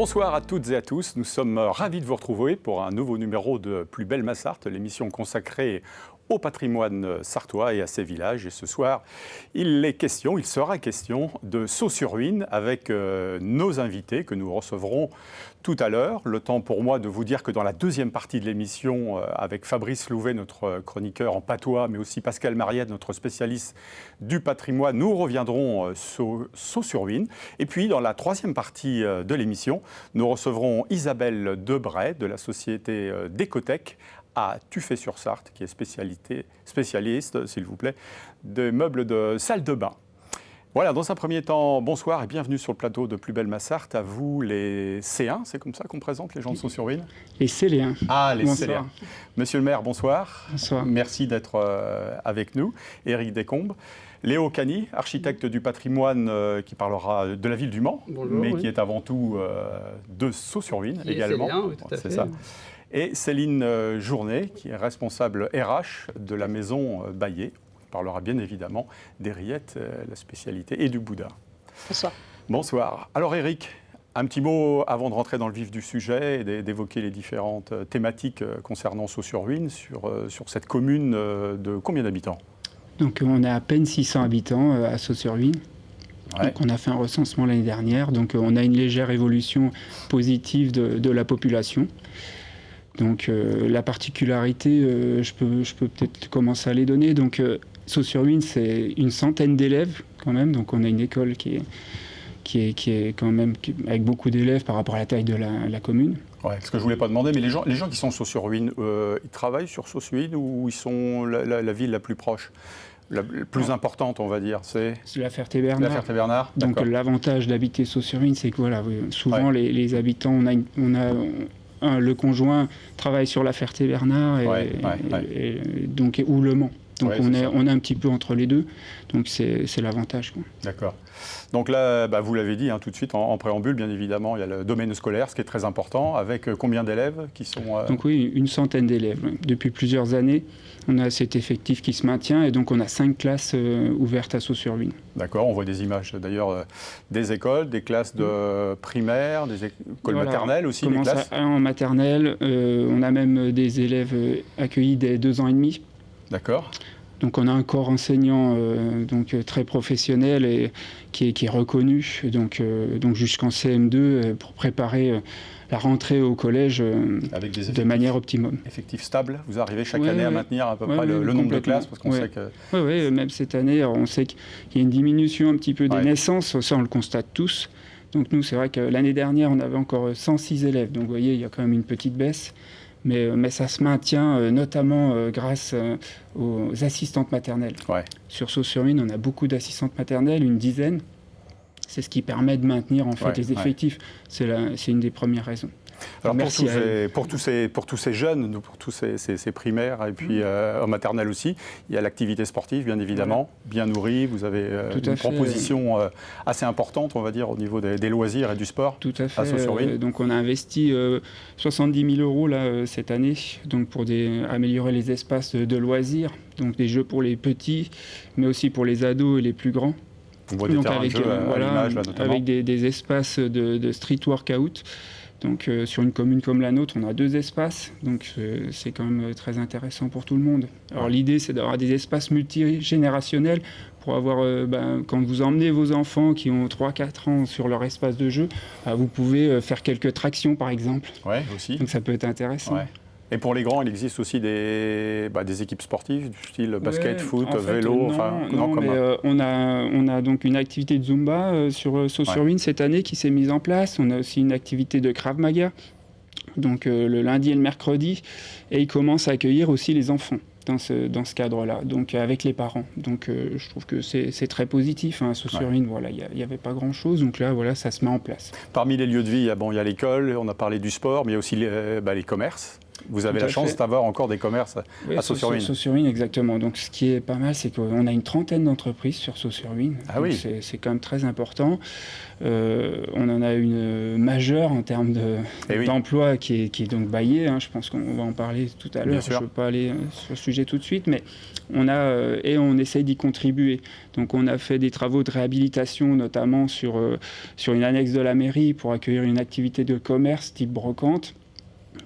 Bonsoir à toutes et à tous, nous sommes ravis de vous retrouver pour un nouveau numéro de Plus belle ma Sarthe, l'émission consacrée au patrimoine sartois et à ses villages. Et ce soir, il sera question de Sault-sur-Huisne avec nos invités que nous recevrons tout à l'heure. Le temps pour moi de vous dire que dans la deuxième partie de l'émission, avec Fabrice Louvet, notre chroniqueur en patois, mais aussi Pascal Mariette, notre spécialiste du patrimoine, nous reviendrons sur Sault-sur-Huisne. Et puis, dans la troisième partie de l'émission, nous recevrons Isabelle Debray de la société Décotech à Tuffet-sur-Sarthe, qui est spécialiste, s'il vous plaît, des meubles de salle de bain. Voilà, dans un premier temps, bonsoir et bienvenue sur le plateau de Plus belle ma Sarthe. À vous, les C1, c'est comme ça qu'on présente les gens de Sault-sur-Huisne ? Les Céléens. Ah, les Bonsoir. Céléens. Monsieur le maire, bonsoir. Bonsoir. Merci d'être avec nous. Éric Descombes. Léo Cany, architecte du patrimoine qui parlera de la ville du Mans, Bonjour, mais oui. qui est avant tout de Sault-sur-Huisne également. Célien, oui, tout à fait. C'est ça. Et Céline Journet, qui est responsable RH de la maison Baillet. On parlera bien évidemment des rillettes, la spécialité, et du boudin. Bonsoir. Bonsoir. Alors Éric, un petit mot avant de rentrer dans le vif du sujet et d'évoquer les différentes thématiques concernant Sault-sur-Huisne sur cette commune de combien d'habitants ? Donc on a à peine 600 habitants à Sault-sur-Huisne. Ouais. Donc on a fait un recensement l'année dernière. Donc on a une légère évolution positive de la population. Donc la particularité, je peux peut-être commencer à les donner. Donc Sault-sur-Huisne, c'est une centaine d'élèves quand même. Donc on a une école qui est quand même avec beaucoup d'élèves par rapport à la taille de la commune. Ouais, ce que je ne voulais pas demander, mais les gens qui sont Sault-sur-Huisne, ils travaillent sur Sault-sur-Huisne ou ils sont la ville la plus proche, la plus importante, on va dire, c'est La Ferté-Bernard. la Ferté-Bernard. Donc D'accord. l'avantage d'habiter Sault-sur-Huisne, c'est que voilà, souvent Ouais. les habitants, le conjoint travaille sur la Ferté-Bernard ou Le Mans. Donc Ouais, on est un petit peu entre les deux. Donc c'est l'avantage, quoi. D'accord. Donc là, vous l'avez dit tout de suite en préambule, bien évidemment, il y a le domaine scolaire, ce qui est très important, avec combien d'élèves qui sont... Donc oui, une centaine d'élèves. Depuis plusieurs années, on a cet effectif qui se maintient et donc on a 5 classes ouvertes à Sault-sur-Huisne. D'accord, on voit des images d'ailleurs des écoles, des classes de primaire, des écoles maternelles aussi, des Commence classes. en maternelle, on a même des élèves accueillis dès 2 ans et demi. D'accord. Donc on a un corps enseignant très professionnel et qui est reconnu donc jusqu'en CM2 pour préparer la rentrée au collège Avec des de manière optimum. effectifs stables, vous arrivez chaque Ouais, année à ouais. maintenir à peu Ouais, près le ouais, nombre de complètement. classes, parce qu'on Ouais. sait que... Oui, même cette année, alors on sait qu'il y a une diminution un petit peu des Ouais. naissances, ça on le constate tous. Donc nous, c'est vrai que l'année dernière, on avait encore 106 élèves, donc vous voyez, il y a quand même une petite baisse. Mais ça se maintient notamment grâce aux assistantes maternelles. Ouais. Sur Sault-sur-Huisne, on a beaucoup d'assistantes maternelles, une dizaine. C'est ce qui permet de maintenir en fait Ouais, les effectifs. C'est une des premières raisons. Alors Merci pour tous ces jeunes, pour tous ces primaires et puis en maternelle aussi, il y a l'activité sportive bien évidemment, bien nourrie. Vous avez Tout à une fait. proposition assez importante, on va dire, au niveau des loisirs et du sport. Tout à fait. À Sault-sur-Huisne. Donc on a investi 70 000 € là, cette année donc pour améliorer les espaces de loisirs, donc des jeux pour les petits, mais aussi pour les ados et les plus grands. On voit des Donc terrains de jeu à l'image là notamment. avec des espaces de street workout. Donc sur une commune comme la nôtre, on a 2 espaces, donc c'est quand même très intéressant pour tout le monde. Alors l'idée, c'est d'avoir des espaces multigénérationnels pour avoir, quand vous emmenez vos enfants qui ont 3-4 ans sur leur espace de jeu, vous pouvez faire quelques tractions par exemple. Ouais, aussi. Donc ça peut être intéressant. Ouais. Et pour les grands, il existe aussi des équipes sportives du style basket, Ouais, foot, en fait, vélo, on a donc une activité de Zumba sur Sault-sur-Huisne cette année qui s'est mise en place. On a aussi une activité de Krav Maga, donc le lundi et le mercredi, et ils commencent à accueillir aussi les enfants dans ce cadre-là, donc avec les parents. Donc je trouve que c'est très positif. À Sault-sur-Huisne, voilà, il n'y avait pas grand-chose, donc là, voilà, ça se met en place. Parmi les lieux de vie, il y a l'école, on a parlé du sport, mais il y a aussi les commerces. Vous avez la chance d'avoir encore des commerces à Sault-sur-Huisne. Sault-sur-Huisne, exactement. Donc ce qui est pas mal, c'est qu'on a une trentaine d'entreprises sur Sault-sur-Huisne. Ah oui. C'est quand même très important. On en a une majeure en termes d'emploi qui est donc Baillé. Hein. Je pense qu'on va en parler tout à l'heure. Je ne veux pas aller sur le sujet tout de suite, mais on essaye d'y contribuer. Donc on a fait des travaux de réhabilitation, notamment sur une annexe de la mairie pour accueillir une activité de commerce type brocante.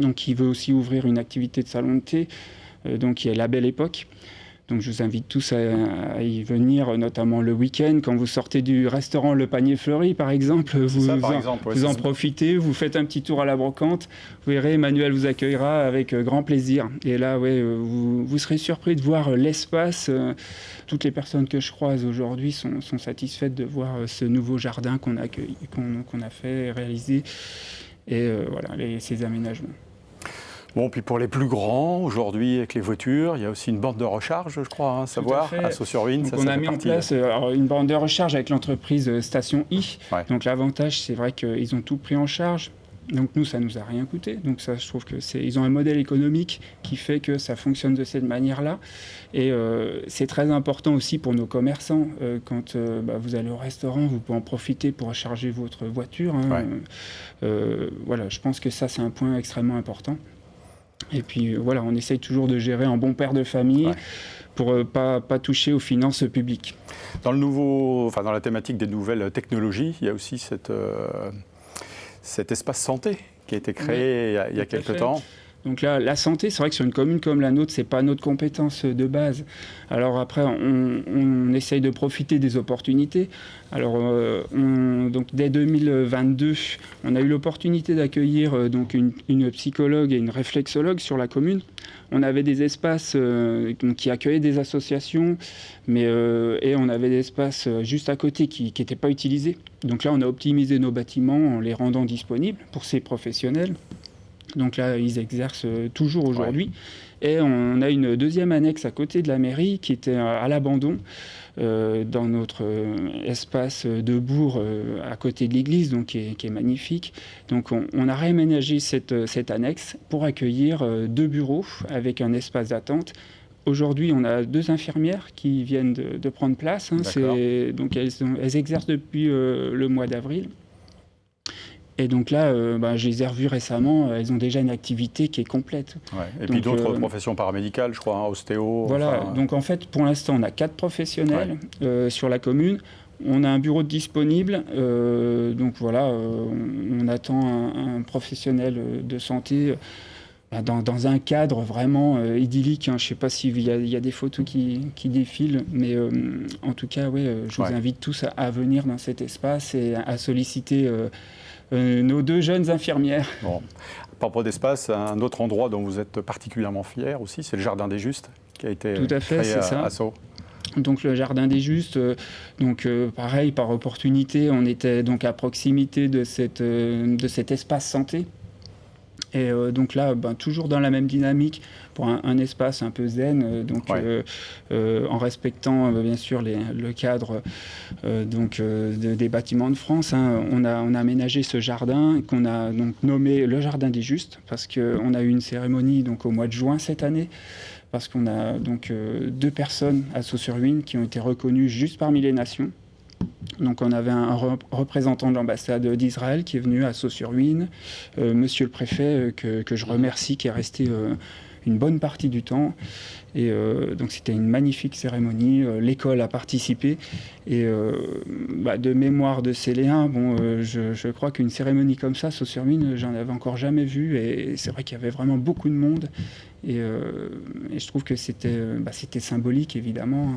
Donc qui veut aussi ouvrir une activité de salon de thé, donc qui est La Belle Époque. Donc je vous invite tous à y venir, notamment le week-end. Quand vous sortez du restaurant Le Panier Fleuri, par exemple, vous en profitez, vous faites un petit tour à la brocante. Vous verrez, Emmanuel vous accueillera avec grand plaisir. Et là, vous serez surpris de voir l'espace. Toutes les personnes que je croise aujourd'hui sont satisfaites de voir ce nouveau jardin qu'on a fait, réalisé. Et voilà, ces aménagements. Bon, puis pour les plus grands, aujourd'hui, avec les voitures, il y a aussi une borne de recharge, je crois, à Sault-sur-Huisne. On a mis en place une borne de recharge avec l'entreprise Station I. Ouais. Donc l'avantage, c'est vrai qu'ils ont tout pris en charge. Donc nous, ça ne nous a rien coûté. Donc ça, je trouve qu'ils ont un modèle économique qui fait que ça fonctionne de cette manière-là. Et c'est très important aussi pour nos commerçants. Quand vous allez au restaurant, vous pouvez en profiter pour recharger votre voiture. Hein. Ouais. Voilà, je pense que ça, c'est un point extrêmement important. Et puis voilà, on essaye toujours de gérer un bon père de famille pour pas toucher aux finances publiques. Dans la thématique des nouvelles technologies, il y a aussi cet espace santé qui a été créé il y a quelques temps. Donc là, la santé, c'est vrai que sur une commune comme la nôtre, c'est pas notre compétence de base. Alors après, on essaye de profiter des opportunités. Alors, donc dès 2022, on a eu l'opportunité d'accueillir donc une psychologue et une réflexologue sur la commune. On avait des espaces qui accueillaient des associations, et on avait des espaces juste à côté qui n'étaient pas utilisés. Donc là, on a optimisé nos bâtiments en les rendant disponibles pour ces professionnels. Donc là, ils exercent toujours aujourd'hui. Ouais. Et on a une deuxième annexe à côté de la mairie qui était à l'abandon, dans notre espace de bourg à côté de l'église, donc qui est magnifique. Donc on a réaménagé cette annexe pour accueillir 2 bureaux avec un espace d'attente. Aujourd'hui, on a 2 infirmières qui viennent de prendre place. Hein. Donc elles exercent depuis le mois d'avril. Et donc là, je les ai revues récemment, elles ont déjà une activité qui est complète. Ouais. Et puis d'autres professions paramédicales, je crois, ostéo. Voilà, donc en fait, pour l'instant, on a 4 professionnels sur la commune. On a un bureau disponible, donc voilà, on attend un professionnel de santé dans un cadre vraiment idyllique. Hein. Je ne sais pas s'il y a des photos qui défilent, mais en tout cas, je vous invite tous à venir dans cet espace et à solliciter nos 2 jeunes infirmières. Bon. À propos d'espace, un autre endroit dont vous êtes particulièrement fiers aussi, c'est le Jardin des Justes, qui a été créé à Sceaux. Donc le Jardin des Justes, pareil, par opportunité, on était donc à proximité de cet espace santé. Et donc là, toujours dans la même dynamique, pour un espace un peu zen, en respectant bien sûr le cadre des bâtiments de France. Hein, on a aménagé ce jardin qu'on a donc nommé le Jardin des Justes, parce qu'on a eu une cérémonie donc, au mois de juin cette année, parce qu'on a donc 2 personnes à Sault-sur-Huisne qui ont été reconnues juste parmi les nations. Donc on avait un représentant de l'ambassade d'Israël qui est venu à Sault-sur-Huisne, monsieur le préfet que je remercie, qui est resté une bonne partie du temps. Et donc c'était une magnifique cérémonie, l'école a participé. Et de mémoire de Céléen, je crois qu'une cérémonie comme ça, Sault-sur-Huisne, j'en avais encore jamais vu. Et c'est vrai qu'il y avait vraiment beaucoup de monde. Et je trouve que c'était symbolique, évidemment.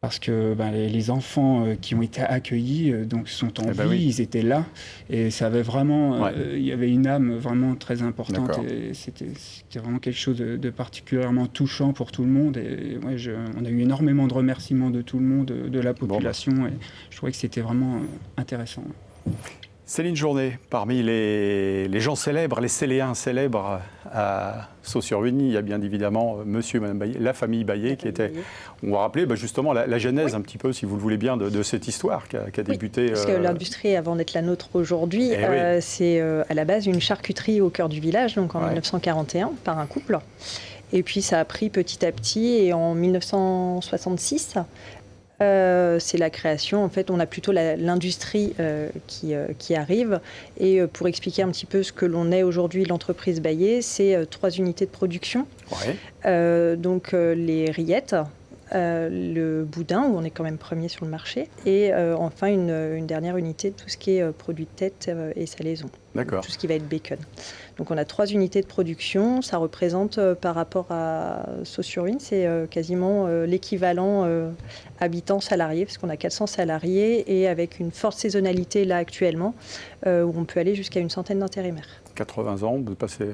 Parce que les enfants qui ont été accueillis sont en vie, ils étaient là. Et ça avait vraiment, il y avait une âme vraiment très importante. Et c'était vraiment quelque chose de particulièrement touchant pour tout le monde. Et on a eu énormément de remerciements de tout le monde, de la population. Et je trouvais que c'était vraiment intéressant. Céline Journet, parmi les gens célèbres, les Céléens célèbres à Sault-sur-Huisne, il y a bien évidemment monsieur et madame Baillet, la famille Baillet qui était... On va rappeler justement la genèse un petit peu, si vous le voulez bien, de cette histoire qui a débuté... Parce que l'industrie, avant d'être la nôtre aujourd'hui, c'est à la base une charcuterie au cœur du village, donc en 1941, par un couple. Et puis ça a pris petit à petit, et en 1966... c'est la création. En fait, on a plutôt l'industrie qui arrive. Et pour expliquer un petit peu ce que l'on est aujourd'hui, l'entreprise Baillet, c'est 3 unités de production. Donc les rillettes, le boudin, où on est quand même premier sur le marché, et enfin une dernière unité de tout ce qui est produit de tête et salaison. Tout ce qui va être bacon. Donc on a 3 unités de production. Ça représente par rapport à Sault-sur-Huisne, c'est quasiment l'équivalent habitants salariés, parce qu'on a 400 salariés, et avec une forte saisonnalité là actuellement, où on peut aller jusqu'à une centaine d'intérimaires. 80 ans, vous passez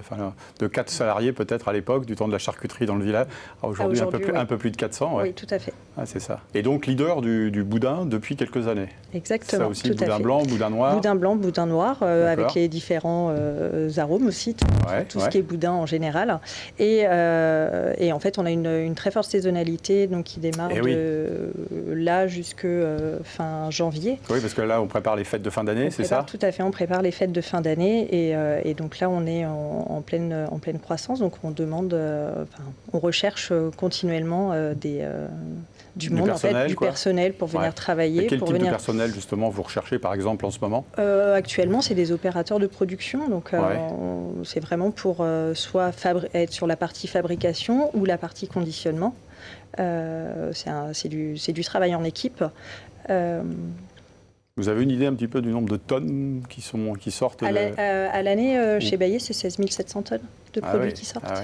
de 4 salariés peut-être à l'époque, du temps de la charcuterie dans le village, à aujourd'hui un peu plus de 400. Oui, tout à fait. C'est ça. Et donc leader du boudin depuis quelques années. Exactement. Ça aussi, boudin blanc, boudin noir. Boudin blanc, boudin noir, avec les différents arômes aussi, tout ce qui est boudin en général. Et en fait, on a une très forte saisonnalité donc, qui démarre de là jusqu'à fin janvier. Oui, parce que là, on prépare les fêtes de fin d'année, c'est ça ? Tout à fait, on prépare les fêtes de fin d'année. Et donc là, on est en pleine croissance. Donc on demande, on recherche continuellement du monde, du personnel pour venir travailler. Et quel type de personnel, justement, vous recherchez, par exemple, en ce moment ? Actuellement, c'est des opérateurs de production. Donc, c'est vraiment pour soit être sur la partie fabrication ou la partie conditionnement. C'est du travail en équipe. Vous avez une idée un petit peu du nombre de tonnes qui sortent à l'année, chez Baillet, c'est 16 700 tonnes de produits qui sortent.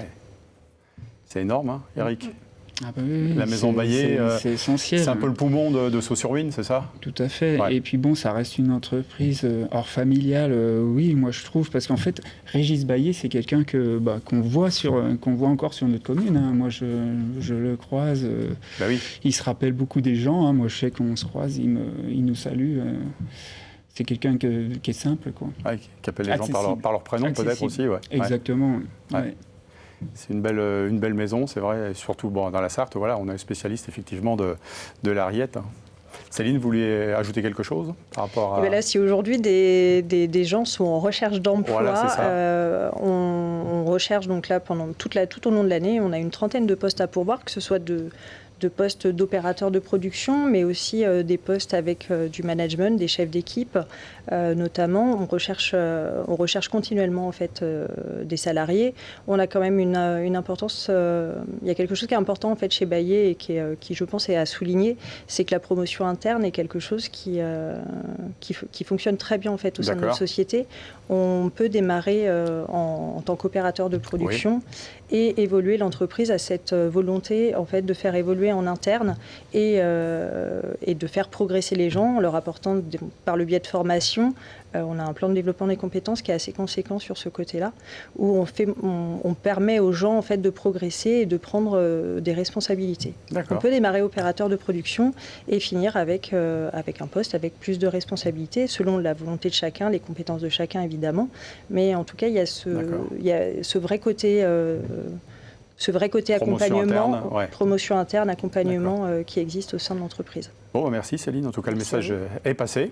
C'est énorme, hein, Eric ? La maison Baillet, c'est essentiel. C'est un peu le poumon de Sault-sur-Huisne, c'est ça ? Tout à fait. Et puis bon, ça reste une entreprise hors familiale, oui, moi je trouve, parce qu'en fait, Régis Baillet, c'est quelqu'un qu'on voit encore sur notre commune. Hein. Moi, je le croise. Il se rappelle beaucoup des gens. Hein. Moi, je sais qu'on se croise, il nous salue. C'est quelqu'un qui est simple, quoi. Qui appelle les gens par leur prénom, peut-être aussi. Exactement. C'est une belle maison, c'est vrai, et surtout dans la Sarthe, on est spécialiste effectivement de la rillette. Céline, vous vouliez ajouter quelque chose par rapport à... Là, si aujourd'hui des gens sont en recherche d'emploi, on recherche donc là tout au long de l'année, on a une trentaine de postes à pourvoir, que ce soit de postes d'opérateurs de production, mais aussi des postes avec du management, des chefs d'équipe, notamment. On recherche continuellement en fait des salariés. On a quand même une importance. Il y a quelque chose qui est important en fait chez Baillet et qui je pense est à souligner, c'est que la promotion interne est quelque chose qui fonctionne très bien en fait au sein de notre société. On peut démarrer en tant qu'opérateur de production et évoluer. L'entreprise a cette volonté en fait de faire évoluer en interne et de faire progresser les gens en leur apportant par le biais de formation. On a un plan de développement des compétences qui est assez conséquent sur ce côté-là, où on permet aux gens en fait de progresser et de prendre des responsabilités. On peut démarrer opérateur de production et finir avec un poste avec plus de responsabilités, selon la volonté de chacun, les compétences de chacun évidemment. Mais en tout cas, il y a ce vrai côté accompagnement, promotion interne, accompagnement qui existe au sein de l'entreprise. Bon, merci Céline, en tout cas le message est passé.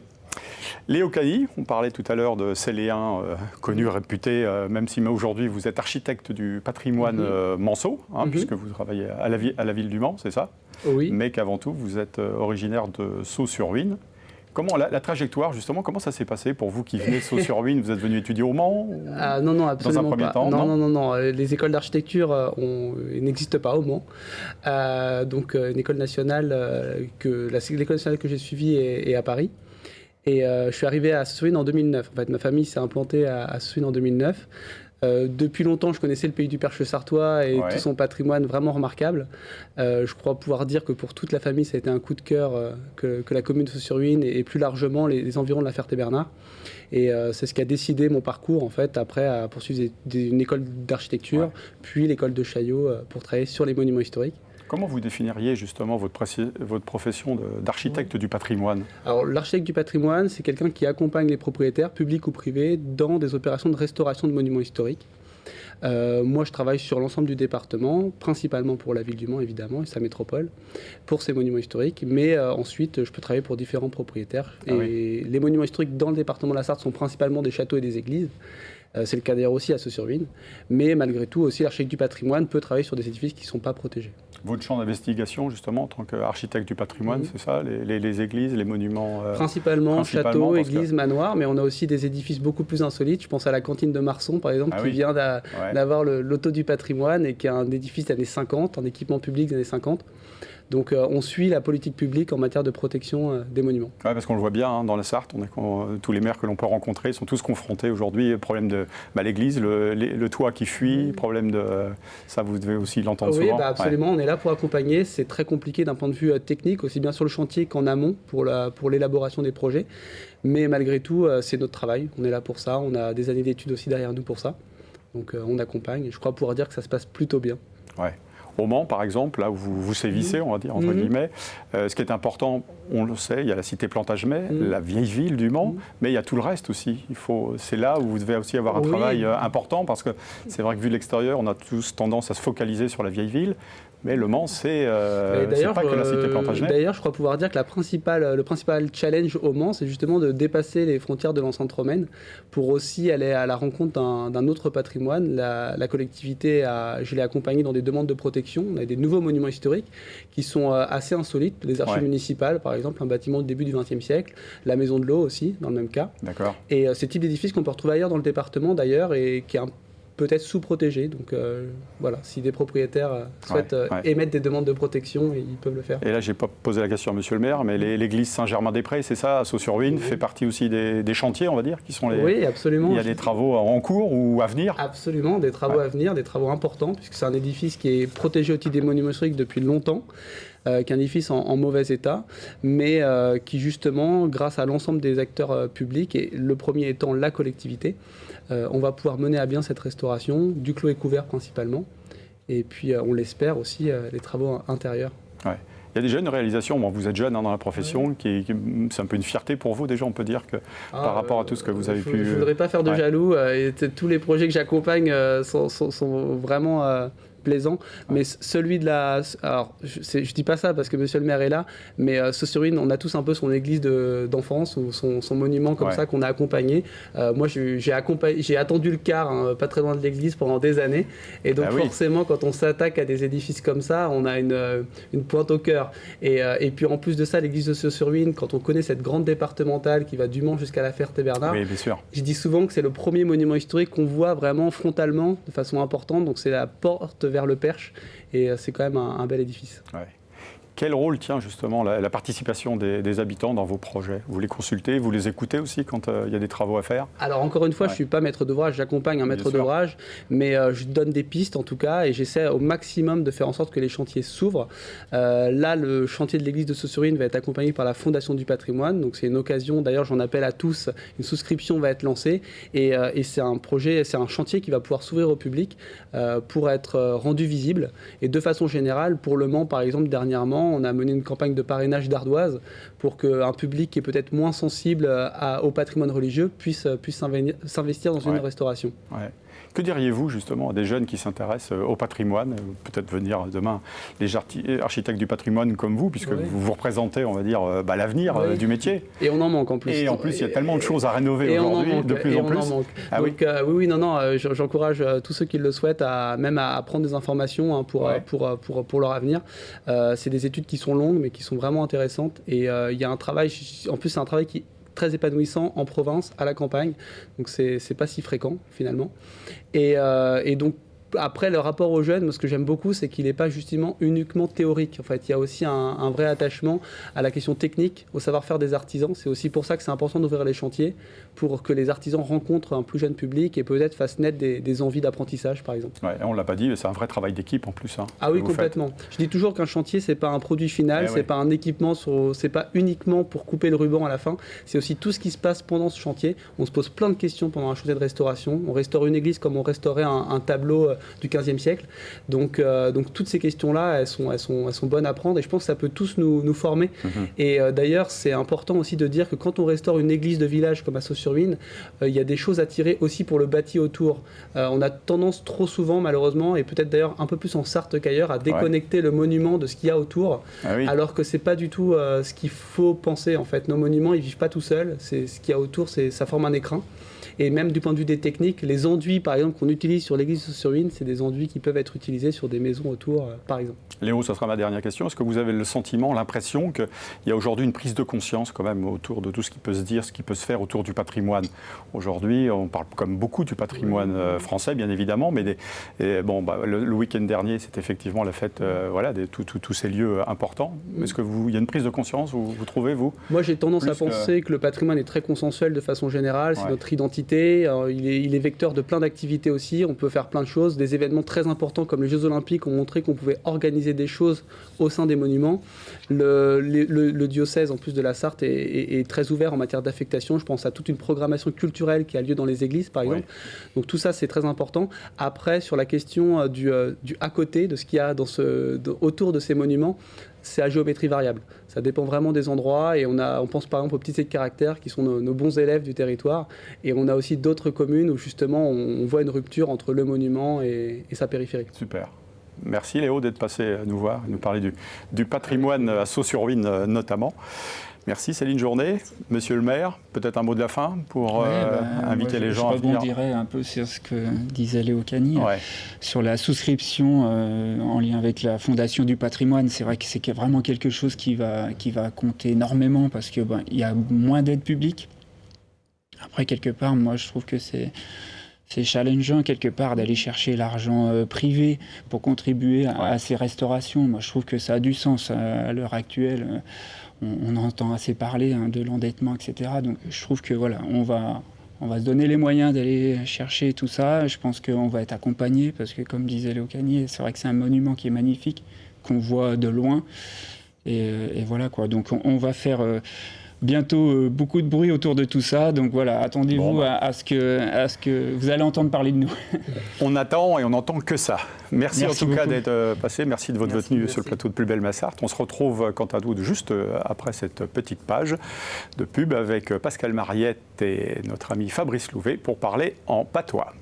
Léo Cailly, on parlait tout à l'heure de Céléen, connu, réputé, même si aujourd'hui vous êtes architecte du patrimoine Manceau, puisque vous travaillez à la ville du Mans, c'est ça ? Oui. Mais qu'avant tout, vous êtes originaire de Sault-sur-Huisne. Comment la trajectoire, justement, comment ça s'est passé pour vous qui venez de Sault-sur-Huisne ? Vous êtes venu étudier au Mans Non, absolument dans un premier temps, non. Les écoles d'architecture n'existent pas au Mans. Donc, une école nationale, l'école nationale que j'ai suivie est à Paris. Et je suis arrivé à Sault-sur-Huisne en 2009. En fait, ma famille s'est implantée à Sault-sur-Huisne en 2009. Depuis longtemps, je connaissais le pays du Perche sartois et tout son patrimoine vraiment remarquable. Je crois pouvoir dire que pour toute la famille, ça a été un coup de cœur que la commune de Sault-sur-Huisne et plus largement les environs de la Ferté-Bernard. Et c'est ce qui a décidé mon parcours, en fait, après à poursuivre une école d'architecture, puis l'école de Chaillot pour travailler sur les monuments historiques. Comment vous définiriez justement votre profession d'architecte du patrimoine ? Alors, l'architecte du patrimoine, c'est quelqu'un qui accompagne les propriétaires, publics ou privés, dans des opérations de restauration de monuments historiques. Moi, je travaille sur l'ensemble du département, principalement pour la ville du Mans, évidemment, et sa métropole, pour ces monuments historiques. Mais ensuite, je peux travailler pour différents propriétaires. Les monuments historiques dans le département de la Sarthe sont principalement des châteaux et des églises. C'est le cas d'ailleurs aussi à Ceux-sur-Vigne. Mais malgré tout, aussi, l'architecte du patrimoine peut travailler sur des édifices qui ne sont pas protégés. Votre champ d'investigation, justement, en tant qu'architecte du patrimoine, c'est ça, les églises, les monuments Principalement châteaux, églises, manoirs, mais on a aussi des édifices beaucoup plus insolites. Je pense à la cantine de Marson, par exemple, qui vient d'avoir le loto du patrimoine et qui est un édifice des années 50, un équipement public des années 50. Donc on suit la politique publique en matière de protection des monuments. Oui, parce qu'on le voit bien dans la Sarthe, tous les maires que l'on peut rencontrer sont tous confrontés aujourd'hui au problème de l'église, le toit qui fuit, problème de... Ça, vous devez aussi l'entendre souvent. Oui, absolument, on est là pour accompagner. C'est très compliqué d'un point de vue technique, aussi bien sur le chantier qu'en amont pour l'élaboration des projets. Mais malgré tout, c'est notre travail. On est là pour ça. On a des années d'études aussi derrière nous pour ça. Donc on accompagne. Et je crois pouvoir dire que ça se passe plutôt bien. Ouais. Au Mans, par exemple, là où vous sévissez, on va dire, entre guillemets, ce qui est important, on le sait, il y a la cité Plantagenet, la vieille ville du Mans, mais il y a tout le reste aussi. C'est là où vous devez aussi avoir un travail important, parce que c'est vrai que vu de l'extérieur, on a tous tendance à se focaliser sur la vieille ville. Mais le Mans, c'est pas que la cité Plantagenet. D'ailleurs, je crois pouvoir dire que le principal challenge au Mans, c'est justement de dépasser les frontières de l'enceinte romaine pour aussi aller à la rencontre d'un autre patrimoine. La collectivité, je l'ai accompagnée dans des demandes de protection. On a des nouveaux monuments historiques qui sont assez insolites. Les archives municipales, par exemple, un bâtiment du début du XXe siècle. La maison de l'eau aussi, dans le même cas. D'accord. Et ce type d'édifice qu'on peut retrouver ailleurs dans le département, d'ailleurs, et qui est peut-être sous-protégé. Donc voilà, si des propriétaires souhaitent émettre des demandes de protection, ils peuvent le faire. Et là, je n'ai pas posé la question à monsieur le maire, mais l'église Saint-Germain-des-Prés, c'est ça, à Ceux-sur-Vigne, fait partie aussi des chantiers, on va dire, qui sont les... Oui, absolument. Il y a des travaux en cours ou à venir? Absolument, des travaux à venir, des travaux importants, puisque c'est un édifice qui est protégé au titre des monuments historiques depuis longtemps. Qui est un édifice en mauvais état, mais qui justement, grâce à l'ensemble des acteurs publics, et le premier étant la collectivité, on va pouvoir mener à bien cette restauration, du clos et couvert principalement, et puis on l'espère aussi les travaux intérieurs. Ouais. Il y a déjà une réalisation, bon, vous êtes jeune dans la profession, c'est un peu une fierté pour vous déjà, on peut dire, que par rapport à tout ce que vous avez pu... Je ne voudrais pas faire de jaloux, et tous les projets que j'accompagne sont vraiment... plaisant, mais celui de la... Alors, je dis pas ça parce que monsieur le maire est là, mais Ceux-sur-Vigne, on a tous un peu son église d'enfance ou son monument comme ça qu'on a accompagné. Moi, j'ai attendu le quart, pas très loin de l'église pendant des années, et donc forcément, quand on s'attaque à des édifices comme ça, on a une pointe au cœur. Et puis en plus de ça, l'église de Ceux-sur-Vigne, quand on connaît cette grande départementale qui va du Mans jusqu'à la Ferté-Bernard, je dis souvent que c'est le premier monument historique qu'on voit vraiment frontalement, de façon importante, donc c'est la porte vers le Perche, et c'est quand même un bel édifice. Ouais. Quel rôle tient justement la participation des habitants dans vos projets? Vous les consultez, vous les écoutez aussi quand il y a des travaux à faire? Alors encore une fois, je ne suis pas maître d'ouvrage, j'accompagne un maître d'ouvrage, mais je donne des pistes en tout cas, et j'essaie au maximum de faire en sorte que les chantiers s'ouvrent. Là, le chantier de l'église de Ceux-sur-Vigne va être accompagné par la Fondation du patrimoine, donc c'est une occasion, d'ailleurs j'en appelle à tous, une souscription va être lancée, et c'est un projet, c'est un chantier qui va pouvoir s'ouvrir au public pour être rendu visible, et de façon générale, pour le Mans par exemple, dernièrement, on a mené une campagne de parrainage d'ardoises pour qu'un public qui est peut-être moins sensible au patrimoine religieux puisse s'investir dans une restauration. Ouais. Que diriez-vous justement à des jeunes qui s'intéressent au patrimoine, peut-être venir demain les architectes du patrimoine comme vous, puisque vous représentez, on va dire, l'avenir du métier. Et on en manque en plus. Et en plus, il y a tellement de choses à rénover aujourd'hui, de plus en plus. Ah donc, j'encourage tous ceux qui le souhaitent à prendre des informations pour leur avenir. C'est des études qui sont longues, mais qui sont vraiment intéressantes. Et il y a un travail, en plus c'est un travail qui très épanouissant en province, à la campagne, donc c'est pas si fréquent finalement. Et donc après, le rapport aux jeunes, moi, ce que j'aime beaucoup, c'est qu'il n'est pas justement uniquement théorique. En fait, il y a aussi un vrai attachement à la question technique, au savoir-faire des artisans. C'est aussi pour ça que c'est important d'ouvrir les chantiers, pour que les artisans rencontrent un plus jeune public et peut-être fassent naître des envies d'apprentissage, par exemple. Ouais, on ne l'a pas dit, mais c'est un vrai travail d'équipe en plus. Ah oui, complètement. Je dis toujours qu'un chantier, c'est pas un produit final, c'est pas un équipement, c'est pas uniquement pour couper le ruban à la fin. C'est aussi tout ce qui se passe pendant ce chantier. On se pose plein de questions pendant un chantier de restauration. On restaure une église comme on restaurait un tableau du XVe siècle. Donc toutes ces questions-là, elles sont bonnes à prendre et je pense que ça peut tous nous former. Et d'ailleurs, c'est important aussi de dire que quand on restaure une église de village comme à Sault-sur-Huisne, il y a des choses à tirer aussi pour le bâti autour. On a tendance trop souvent, malheureusement, et peut-être d'ailleurs un peu plus en Sarthe qu'ailleurs, à déconnecter le monument de ce qu'il y a autour, alors que c'est pas du tout ce qu'il faut penser en fait. Nos monuments, ils vivent pas tout seuls. C'est ce qu'il y a autour, ça forme un écrin. Et même du point de vue des techniques, les enduits, par exemple, qu'on utilise sur l'église de Sault-sur-Huisne, c'est des enduits qui peuvent être utilisés sur des maisons autour, par exemple. Léo, ce sera ma dernière question. Est-ce que vous avez le sentiment, l'impression qu'il y a aujourd'hui une prise de conscience quand même autour de tout ce qui peut se dire, ce qui peut se faire autour du patrimoine? Aujourd'hui, on parle comme beaucoup du patrimoine français, bien évidemment, mais le week-end dernier, c'est effectivement la fête de tous ces lieux importants. Est-ce qu'il y a une prise de conscience, vous trouvez, vous? Moi, j'ai tendance à penser que le patrimoine est très consensuel de façon générale. C'est notre identité. Il est vecteur de plein d'activités aussi. On peut faire plein de choses. Des événements très importants comme les Jeux Olympiques ont montré qu'on pouvait organiser des choses au sein des monuments. Le diocèse, en plus de la Sarthe, est très ouvert en matière d'affectation. Je pense à toute une programmation culturelle qui a lieu dans les églises, par exemple. Donc tout ça, c'est très important. Après, sur la question du à côté, de ce qu'il y a autour de ces monuments, c'est à géométrie variable. Ça dépend vraiment des endroits et on pense par exemple aux petites de caractère qui sont nos bons élèves du territoire et on a aussi d'autres communes où justement on voit une rupture entre le monument et sa périphérie. Super. Merci Léo d'être passé nous voir, nous parler du patrimoine à Sault-sur-Huisne notamment. Merci Céline Journet. Monsieur le maire, peut-être un mot de la fin pour inviter les gens à venir. Je rebondirais un peu sur ce que disait Léo Cagny, sur la souscription en lien avec la Fondation du patrimoine. C'est vrai que c'est vraiment quelque chose qui va compter énormément parce qu'il y a moins d'aide publique. Après, quelque part, moi je trouve que c'est challengeant quelque part d'aller chercher l'argent privé pour contribuer à ces restaurations. Moi je trouve que ça a du sens à l'heure actuelle. On entend assez parler de l'endettement, etc. Donc je trouve que on va se donner les moyens d'aller chercher tout ça. Je pense qu'on va être accompagné parce que, comme disait Léo Cagny, c'est vrai que c'est un monument qui est magnifique, qu'on voit de loin. Et voilà quoi. Donc on va faire bientôt beaucoup de bruit autour de tout ça. Donc voilà, attendez-vous à ce que vous allez entendre parler de nous. On attend et on n'entend que ça. Merci en tout cas d'être passé. Merci de votre venue sur le plateau de Plus belle ma Sarthe. On se retrouve quant à nous juste après cette petite page de pub avec Pascal Mariette et notre ami Fabrice Louvet pour parler en patois.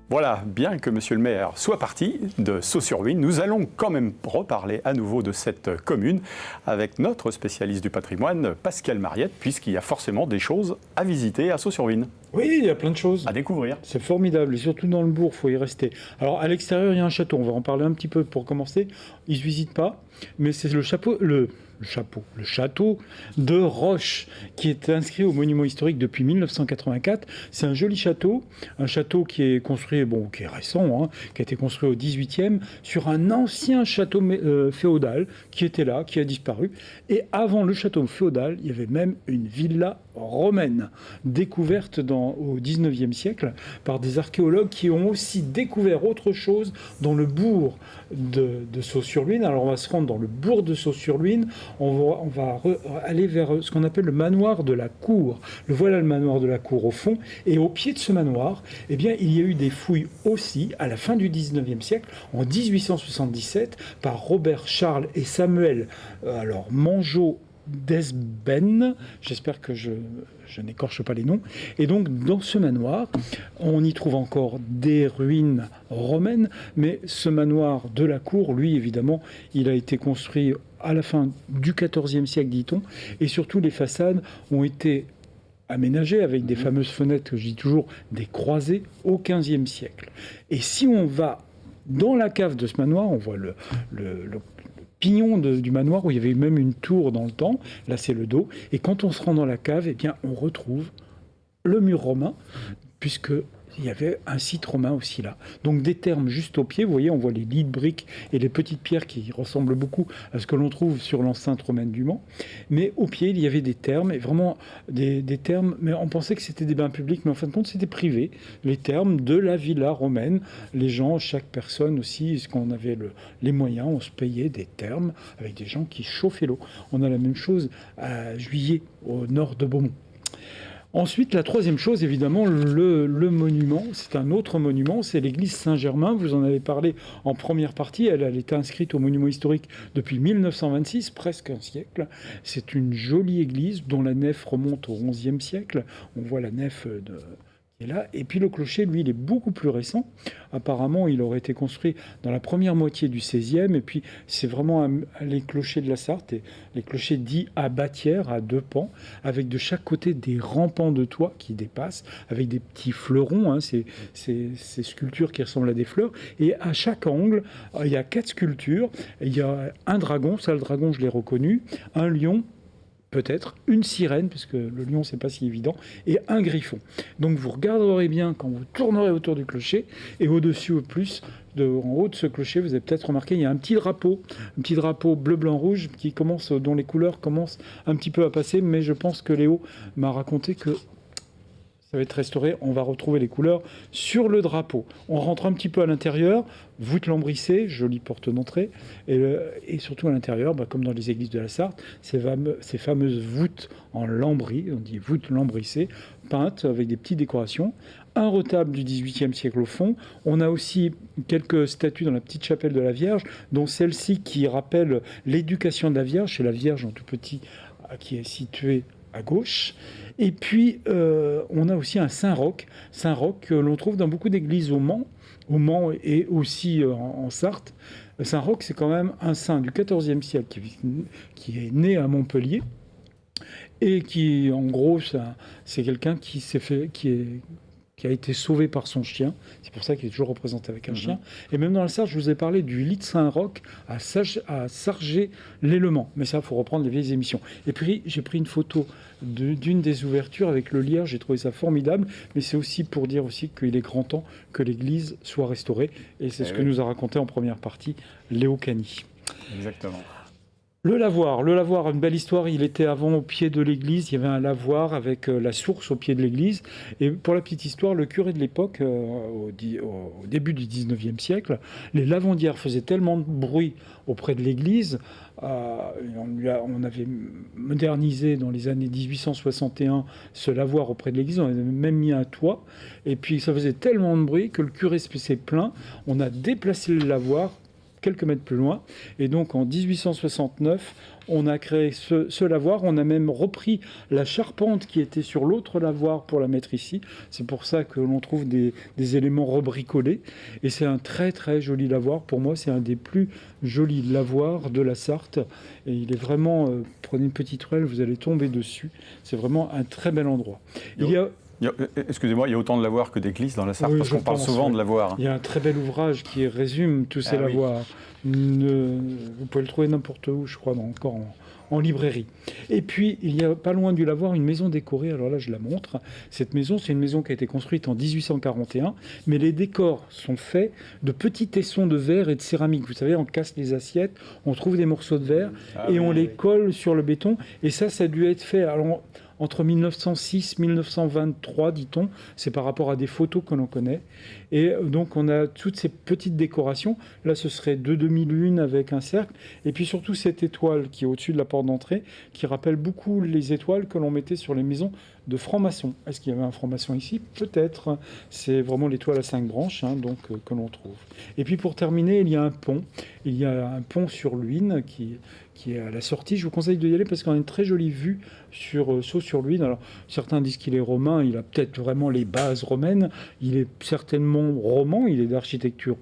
Voilà, bien que monsieur le maire soit parti de Sault-sur-Huisne, nous allons quand même reparler à nouveau de cette commune avec notre spécialiste du patrimoine, Pascal Mariette, puisqu'il y a forcément des choses à visiter à Sault-sur-Huisne. Oui, il y a plein de choses à découvrir. C'est formidable, et surtout dans le bourg, il faut y rester. Alors, à l'extérieur, il y a un château, on va en parler un petit peu pour commencer. Il ne se visite pas, mais c'est le château de Roche, qui est inscrit au monument historique depuis 1984. C'est un joli château, un château qui est construit, qui est récent, qui a été construit au 18e, sur un ancien château féodal qui était là, qui a disparu. Et avant le château féodal, il y avait même une villa romaine, découverte au 19e siècle par des archéologues qui ont aussi découvert autre chose dans le bourg de Sault-sur-Huisne. Alors on va se rendre dans le bourg de Sault-sur-Huisne, on va aller vers ce qu'on appelle le manoir de la Cour. Voilà le manoir de la Cour au fond, et au pied de ce manoir, il y a eu des fouilles aussi à la fin du 19e siècle, en 1877, par Robert Charles et Samuel Mangeot d'Esben, j'espère que je n'écorche pas les noms. Et donc, dans ce manoir, on y trouve encore des ruines romaines, mais ce manoir de la Cour, lui, évidemment, il a été construit à la fin du XIVe siècle, dit-on, et surtout les façades ont été aménagées avec des fameuses fenêtres, que je dis toujours, des croisées, au XVe siècle. Et si on va dans la cave de ce manoir, on voit le pignon du manoir où il y avait même une tour dans le temps. Là, c'est le dos. Et quand on se rend dans la cave, on retrouve le mur romain, puisque il y avait un site romain aussi là. Donc des thermes juste au pied, vous voyez, on voit les lits de briques et les petites pierres qui ressemblent beaucoup à ce que l'on trouve sur l'enceinte romaine du Mans. Mais au pied, il y avait des thermes, et vraiment des thermes, mais on pensait que c'était des bains publics, mais en fin de compte, c'était privé. Les thermes de la villa romaine. Les gens, chaque personne aussi, ce qu'on avait les moyens, on se payait des thermes avec des gens qui chauffaient l'eau. On a la même chose à Juillet, au nord de Beaumont. Ensuite, la troisième chose, évidemment, le monument. C'est un autre monument, c'est l'église Saint-Germain. Vous en avez parlé en première partie. Elle était inscrite au monument historique depuis 1926, presque un siècle. C'est une jolie église dont la nef remonte au XIe siècle. On voit la nef qui est là. Et puis le clocher, lui, il est beaucoup plus récent. Apparemment, il aurait été construit dans la première moitié du XVIe. Et puis, c'est vraiment les clochers de la Sarthe, et les clochers dits à bâtière, à 2 pans, avec de chaque côté des rampants de toit qui dépassent, avec des petits fleurons, hein, ces sculptures qui ressemblent à des fleurs. Et à chaque angle, il y a 4 sculptures. Il y a un dragon, ça, le dragon, je l'ai reconnu, un lion, peut-être une sirène, parce que le lion, c'est pas si évident, et un griffon. Donc vous regarderez bien quand vous tournerez autour du clocher, et au-dessus, au plus, en haut de ce clocher, vous avez peut-être remarqué, il y a un petit drapeau bleu, blanc, rouge, dont les couleurs commencent un petit peu à passer, mais je pense que Léo m'a raconté que ça va être restauré, on va retrouver les couleurs sur le drapeau. On rentre un petit peu à l'intérieur, voûte lambrissée, jolie porte d'entrée, et surtout à l'intérieur, comme dans les églises de la Sarthe, ces fameuses voûtes en lambris, on dit voûtes lambrissées, peintes avec des petites décorations. Un retable du XVIIIe siècle au fond. On a aussi quelques statues dans la petite chapelle de la Vierge, dont celle-ci qui rappelle l'éducation de la Vierge, c'est la Vierge en tout petit qui est située à gauche. Et puis, on a aussi un Saint-Roch que l'on trouve dans beaucoup d'églises au Mans et aussi en Sarthe. Saint-Roch, c'est quand même un saint du XIVe siècle qui est né à Montpellier et qui, en gros, c'est quelqu'un qui a été sauvé par son chien. C'est pour ça qu'il est toujours représenté avec un chien. Et même dans la Sarthe, je vous ai parlé du lit de Saint-Roch à Sargé-les-Le-Mans. Mais ça, il faut reprendre les vieilles émissions. Et puis, j'ai pris une photo d'une des ouvertures avec le lierre. J'ai trouvé ça formidable. Mais c'est aussi pour dire aussi qu'il est grand temps que l'église soit restaurée. Et c'est ce que nous a raconté en première partie Léo Cany. Exactement. Le lavoir, une belle histoire. Il était avant au pied de l'église. Il y avait un lavoir avec la source au pied de l'église. Et pour la petite histoire, le curé de l'époque, au début du 19e siècle, les lavandières faisaient tellement de bruit auprès de l'église. On avait modernisé dans les années 1861 ce lavoir auprès de l'église. On avait même mis un toit. Et puis ça faisait tellement de bruit que le curé s'est plaint. On a déplacé le lavoir quelques mètres plus loin. Et donc en 1869, on a créé ce lavoir. On a même repris la charpente qui était sur l'autre lavoir pour la mettre ici. C'est pour ça que l'on trouve des éléments rebricolés. Et c'est un très très joli lavoir. Pour moi, c'est un des plus jolis lavoirs de la Sarthe. Et il est vraiment, prenez une petite ruelle, vous allez tomber dessus. C'est vraiment un très bel endroit. Excusez-moi, il y a autant de lavoirs que d'églises dans la Sarthe, oui, parce qu'on parle souvent de lavoirs. Il y a un très bel ouvrage qui résume tous ces lavoirs. Vous pouvez le trouver n'importe où, je crois, encore en librairie. Et puis, il y a pas loin du lavoir une maison décorée. Alors là, je la montre. Cette maison, c'est une maison qui a été construite en 1841, mais les décors sont faits de petits tessons de verre et de céramique. Vous savez, on casse les assiettes, on trouve des morceaux de verre on les colle sur le béton. Et ça a dû être fait entre 1906 et 1923, dit-on. C'est par rapport à des photos que l'on connaît. Et donc, on a toutes ces petites décorations. Là, ce serait 2 demi-lunes avec un cercle. Et puis surtout, cette étoile qui est au-dessus de la porte d'entrée, qui rappelle beaucoup les étoiles que l'on mettait sur les maisons de francs-maçons. Est-ce qu'il y avait un franc-maçon ici? Peut-être. C'est vraiment l'étoile à 5 branches que l'on trouve. Et puis, pour terminer, il y a un pont. Il y a un pont sur Luynes qui est à la sortie. Je vous conseille d'y aller parce qu'on a une très jolie vue sur Sault-sur-Luynes. Alors, certains disent qu'il est romain. Il a peut-être vraiment les bases romaines. Il est certainement roman. Il est d'architecture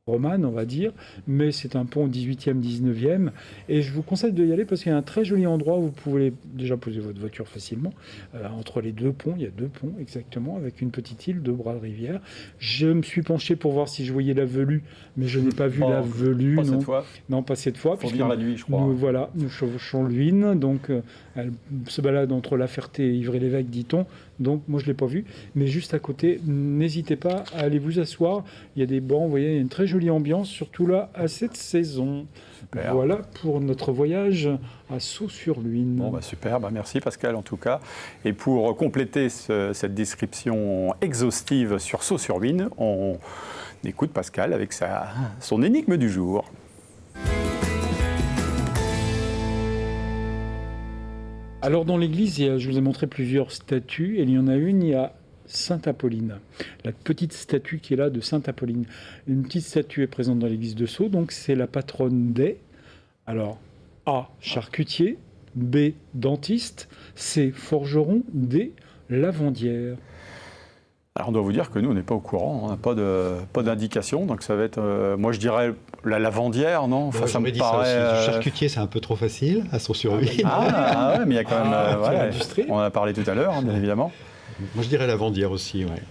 romane, on va dire, mais c'est un pont 18e, 19e, et je vous conseille de y aller parce qu'il y a un très joli endroit où vous pouvez déjà poser votre voiture facilement, entre les 2 ponts, il y a 2 ponts exactement, avec une petite île, 2 bras de rivière. Je me suis penché pour voir si je voyais la velue, mais je n'ai pas vu la velue. Pas cette fois. Non, pas cette fois. Pour venir la nuit, je crois. Nous chevauchons Luynes, donc elle se balade entre La Ferté et Ivry-l'Évêque, dit-on. donc moi je ne l'ai pas vu, mais juste à côté, n'hésitez pas à aller vous asseoir. Il y a des bancs, vous voyez, il y a une très jolie ambiance, surtout là, à cette saison. Super. Voilà pour notre voyage à Sault-sur-Luine. Bon, super, merci Pascal en tout cas. Et pour compléter cette description exhaustive sur Sault-sur-Luine, on écoute Pascal avec son énigme du jour. Alors dans l'église, je vous ai montré plusieurs statues, et il y en a une, il y a Sainte Apolline, la petite statue qui est là de Sainte Apolline. Une petite statue est présente dans l'église de Sceaux, donc c'est la patronne des, alors A, charcutier, B, dentiste, C, forgeron, D, lavandière. Alors on doit vous dire que nous, on n'est pas au courant, on n'a pas d'indication, donc ça va être, moi je dirais la lavandière, non? Enfin, ça me paraît... ça aussi. Du charcutier, c'est un peu trop facile, à Sault-sur-Luine. Ouais, mais il y a quand même... on en a parlé tout à l'heure, bien évidemment. Moi je dirais lavandière aussi, ouais.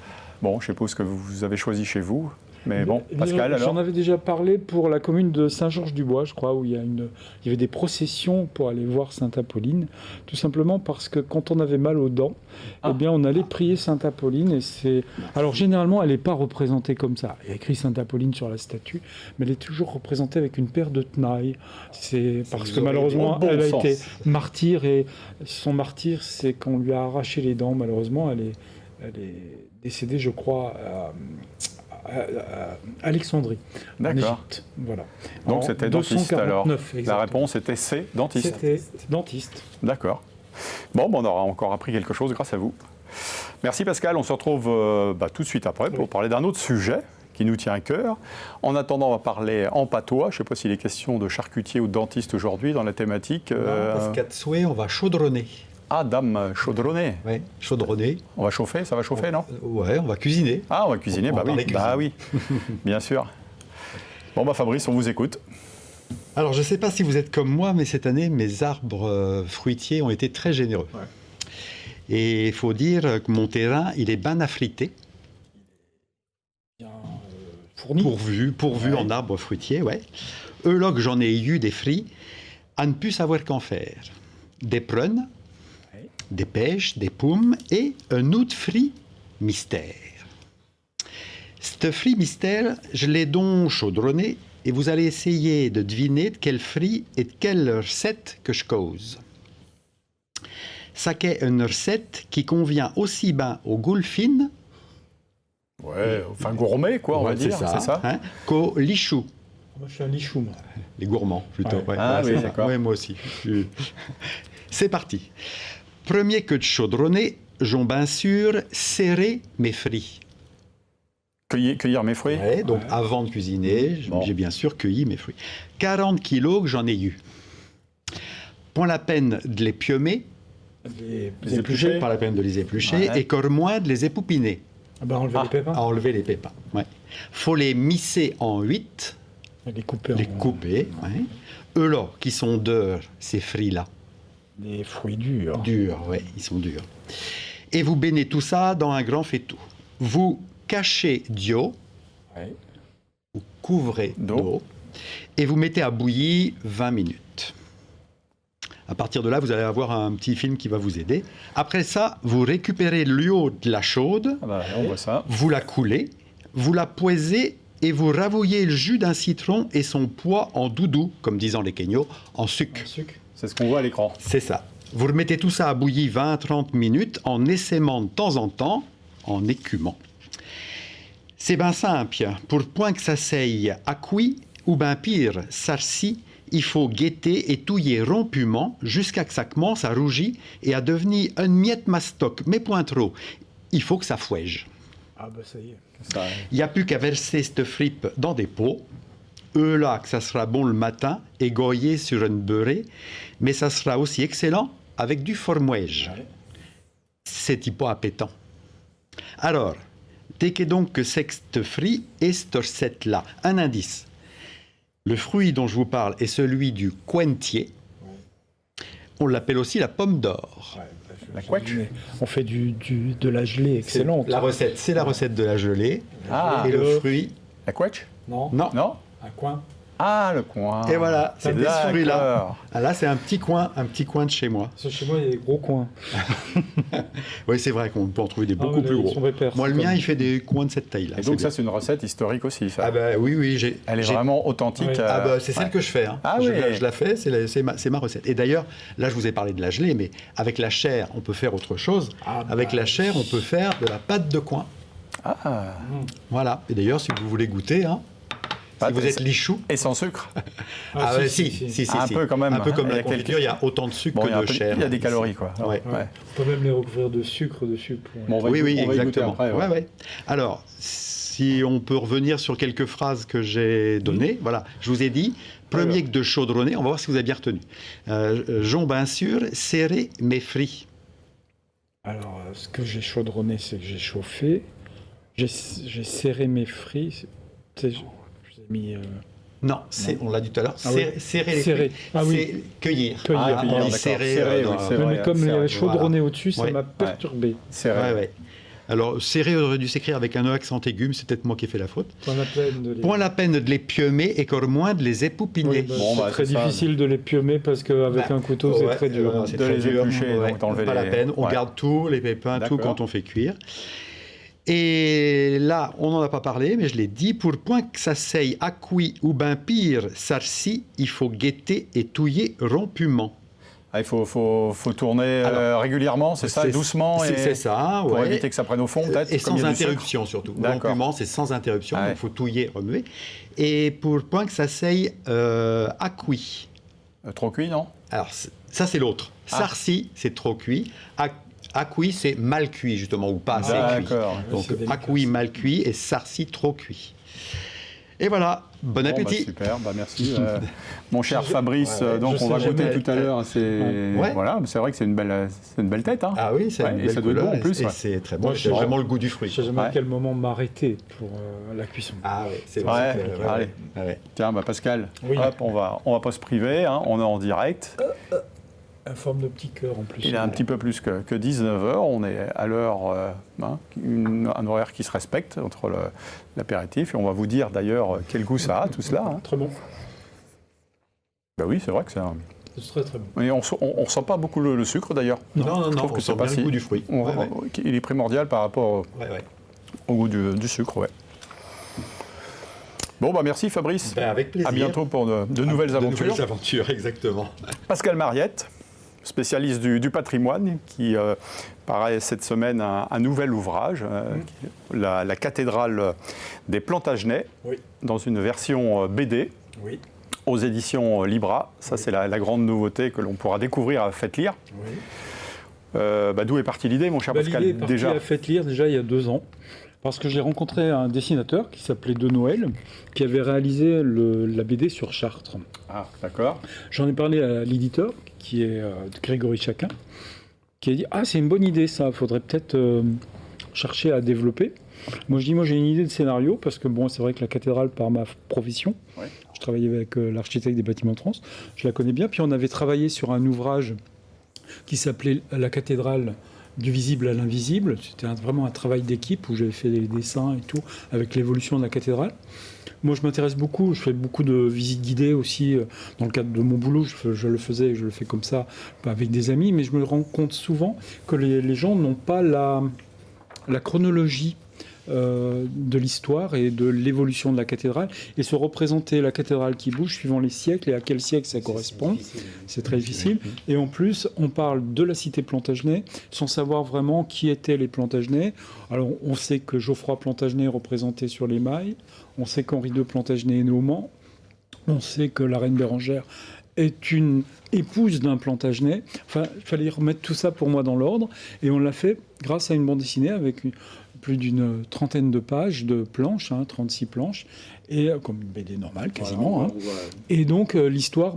Bon, je ne sais pas ce que vous avez choisi chez vous, mais bon, Pascal, alors? J'en avais déjà parlé pour la commune de Saint-Georges-du-Bois, je crois, où il y avait des processions pour aller voir Sainte Apolline, tout simplement parce que quand on avait mal aux dents, eh bien, on allait prier Sainte Apolline. Alors, généralement, elle n'est pas représentée comme ça. Il y a écrit Sainte Apolline sur la statue, mais elle est toujours représentée avec une paire de tenailles. C'est parce que malheureusement, elle a été martyre, et son martyre, c'est qu'on lui a arraché les dents. Malheureusement, elle est décédée, je crois, Alexandrie, en Égypte. Voilà. Donc c'était dentiste alors. Exactement. La réponse était C, dentiste. C'était dentiste. D'accord. Bon, on aura encore appris quelque chose grâce à vous. Merci Pascal, on se retrouve tout de suite après pour parler d'un autre sujet qui nous tient à cœur. En attendant, on va parler en patois. Je ne sais pas s'il est question de charcutier ou de dentiste aujourd'hui dans la thématique. Parce qu'à Tsoué, on va chaudronner. Ah, dame, chaudronner. Oui, chaudronner. On va chauffer, ça va chauffer, non? Ouais, on va cuisiner. Ah, on va cuisiner, oui, bien sûr. Bon, Fabrice, on vous écoute. Alors, je ne sais pas si vous êtes comme moi, mais cette année, mes arbres fruitiers ont été très généreux. Ouais. Et il faut dire que mon terrain, il est bien affrité. Pourvu en arbres fruitiers, ouais. Eux, là, que j'en ai eu des fruits, à ne plus savoir qu'en faire. Des prunes, des pêches, des pommes et un autre fruit mystère. Ce fruit mystère, je l'ai donc chaudronné et vous allez essayer de deviner de quel fruit et de quelle recette que je cause. Ça qu'est une recette qui convient aussi bien aux goulfines, gourmet quoi, on va dire, c'est ça hein, qu'aux lichous. Moi je suis un lichou, moi. Les gourmands plutôt. Ouais. Oui, d'accord. Ouais, moi aussi. C'est parti. Premier que de chaudronner, j'en bien sûr serrer mes fruits. Cueillir mes fruits. Ouais, donc avant de cuisiner, j'ai bien sûr cueilli mes fruits. 40 kilos que j'en ai eu. Pas la peine de les pieumer. Les éplucher. Pas la peine de les éplucher. Et encore moins de les époupiner. Enlever les pépins. Enlever les pépins, ouais. Faut les misser en 8. Les couper. Ouais. Eux là, qui sont durs, ces fruits-là. Des fruits durs. Durs, oui, ils sont durs. Et vous baignez tout ça dans un grand faitout. Vous cachez d'eau, vous couvrez d'eau, et vous mettez à bouillir 20 minutes. À partir de là, vous allez avoir un petit film qui va vous aider. Après ça, vous récupérez l'eau de la chaude, on voit ça. Vous la coulez, vous la poisez et vous ravouillez le jus d'un citron et son poids en doudou, comme disent les Kenyos, en sucre. C'est ce qu'on voit à l'écran. C'est ça. Vous remettez tout ça à bouillir 20-30 minutes en essaimant de temps en temps, en écumant. C'est bien simple. Pour point que ça s'aille à cuit, ou bien pire, sarci, il faut guetter et touiller rompument jusqu'à que ça commence à rougir et à devenir une miette mastoc, mais point trop. Il faut que ça fouège. Ah ben ça y est. Il n'y a plus qu'à verser cette fripe dans des pots. Eux là, que ça sera bon le matin, égoillé sur une beurrée, mais ça sera aussi excellent avec du formouège. C'est pas appétant. Alors, dès que donc que c'est que cette fruit et cette recette-là, un indice. Le fruit dont je vous parle est celui du cointier. On l'appelle aussi la pomme d'or. La couette. On fait de la gelée excellente. C'est la recette de la gelée. Ah, et le fruit. La couette? Non. Non. Un coin. Ah, le coin. Et voilà, c'est des D'accord. fruits-là. Ah, là, c'est un petit coin de chez moi. Parce que chez moi, il y a des gros coins. Oui, c'est vrai qu'on peut en trouver des beaucoup plus gros. Moi, le mien, il fait des coins de cette taille-là. Et donc ça, c'est une recette historique aussi, ça. Ah bah oui, Elle est vraiment authentique. Oui. Ah bah, c'est celle que je fais. Hein. Ah oui. Je la fais, c'est ma recette. Et d'ailleurs, là, je vous ai parlé de la gelée, mais avec la chair, on peut faire autre chose. Avec la chair, on peut faire de la pâte de coin. Ah. Voilà. Et d'ailleurs, si vous voulez goûter, hein, si vous êtes lichou. Et sans sucre. Si. Un peu quand même. Un peu comme Il y a la confiture, il y a autant de sucre que de chair. Il y a des calories, quoi. Ouais. On peut même les recouvrir de sucre dessus. Bon, Oui, on va y goûter exactement. après, ouais. Alors, si on peut revenir sur quelques phrases que j'ai données, voilà, je vous ai dit, premier que de chaudronner, on va voir si vous avez bien retenu. Jon, bien sûr, serrer mes frits. Alors, ce que j'ai chaudronné, c'est que j'ai chauffé. J'ai serré mes frits. Je vous ai mis... Non, on l'a dit tout à l'heure, serrer les Serrer. fruits, Ah oui. c'est cueillir. Cueillir, on dit d'accord. serrer. Mais comme il y avait chaudronné au-dessus, ça Ouais. m'a perturbé. C'est vrai. Ouais. Alors, serrer aurait dû s'écrire avec un accent aigu, mais c'est peut-être moi qui ai fait la faute. Point la peine de les pieumer et encore moins de les époupiner. Oui, Bon, c'est bah, très c'est ça. difficile de les pieumer parce qu'avec un couteau, c'est très dur. C'est De très les dur. éplucher, donc d'enlever pas les- la peine. On Ouais. garde tout, les pépins, tout D'accord. quand on fait cuire. Et là, on n'en a pas parlé, mais je l'ai dit, pour point que ça seille à cuit ou ben pire, sarci, il faut guetter et touiller rompument. Ah, il faut tourner régulièrement, c'est ça, doucement, C'est ça, pour ouais. éviter que ça prenne au fond, peut-être. Et comme il y sans a du sucre. interruption surtout. D'accord. Rompement, c'est sans interruption, Ah ouais. donc il faut touiller, remuer. Et pour point que ça seille à cuit. Trop cuit, non? Alors, ça, c'est l'autre. Sarci, c'est trop cuit. À cuit, c'est mal cuit, justement, ou pas assez cuit. D'accord. Donc, c'est délicat, à cuit, mal cuit, et sarci, trop cuit. Et voilà, bon appétit. Super, merci. Mon cher Fabrice, donc je on va sais goûter jamais. tout à l'heure. Voilà, mais c'est vrai que c'est une belle tête. Hein. Ah oui, c'est une et belle ça doit être bon couleur, en plus. et Ouais. c'est très bon, Moi, j'ai vraiment le goût du fruit. Je sais jamais à Ouais. quel moment m'arrêter pour la cuisson. Ah oui, c'est Ouais, vrai. allez. Ouais. Tiens, Pascal, Oui. hop, on va pas se priver, hein, on est en direct. En forme de petit cœur en plus. Il est un petit peu plus que 19h, on est à l'heure, un horaire qui se respecte entre l'apéritif, et on va vous dire d'ailleurs quel goût ça a, tout cela. Hein. Très bon. Ben oui, c'est vrai que c'est un... C'est très très bon. Et on ressent pas beaucoup le sucre d'ailleurs. Non, Je trouve on que sent c'est pas bien le goût du fruit. Il est primordial par rapport Ouais. au goût du sucre, ouais. Bon, merci Fabrice. Avec plaisir. À bientôt pour de nouvelles aventures. De nouvelles aventures, exactement. Pascal Mariette, spécialiste du patrimoine, qui paraît cette semaine un nouvel ouvrage, la cathédrale des Plantagenets, Oui. dans une version BD, Oui. aux éditions Libra. Ça, c'est la grande nouveauté que l'on pourra découvrir à Faites Lire. Oui. D'où est partie l'idée, mon cher Pascal? L'idée est partie à Faites Lire déjà il y a 2 ans. Parce que j'ai rencontré un dessinateur qui s'appelait De Noël, qui avait réalisé la BD sur Chartres. Ah, d'accord. J'en ai parlé à l'éditeur, qui est Grégory Chacun, qui a dit « Ah, c'est une bonne idée ça, il faudrait peut-être chercher à développer. » Moi, je dis « Moi, j'ai une idée de scénario, parce que bon, c'est vrai que la cathédrale, par ma profession, Ouais. je travaillais avec l'architecte des bâtiments de France, je la connais bien. Puis on avait travaillé sur un ouvrage qui s'appelait « La cathédrale ». Du visible à l'invisible, c'était vraiment un travail d'équipe où j'avais fait des dessins et tout, avec l'évolution de la cathédrale. Moi, je m'intéresse beaucoup, je fais beaucoup de visites guidées aussi, dans le cadre de mon boulot, je le faisais et je le fais comme ça, avec des amis, mais je me rends compte souvent que les gens n'ont pas la chronologie de l'histoire et de l'évolution de la cathédrale, et se représenter la cathédrale qui bouge suivant les siècles et à quel siècle ça correspond, c'est très difficile. Et en plus, on parle de la cité Plantagenet sans savoir vraiment qui étaient les Plantagenets. Alors, on sait que Geoffroy Plantagenet est représenté sur l'émail, on sait qu'Henri II Plantagenet est né au Mans, on sait que la reine Bérengère est une épouse d'un Plantagenet. Enfin, il fallait remettre tout ça pour moi dans l'ordre, et on l'a fait grâce à une bande dessinée avec plus d'une trentaine de pages de planches, 36 planches, et comme une BD normale quasiment. Et donc l'histoire,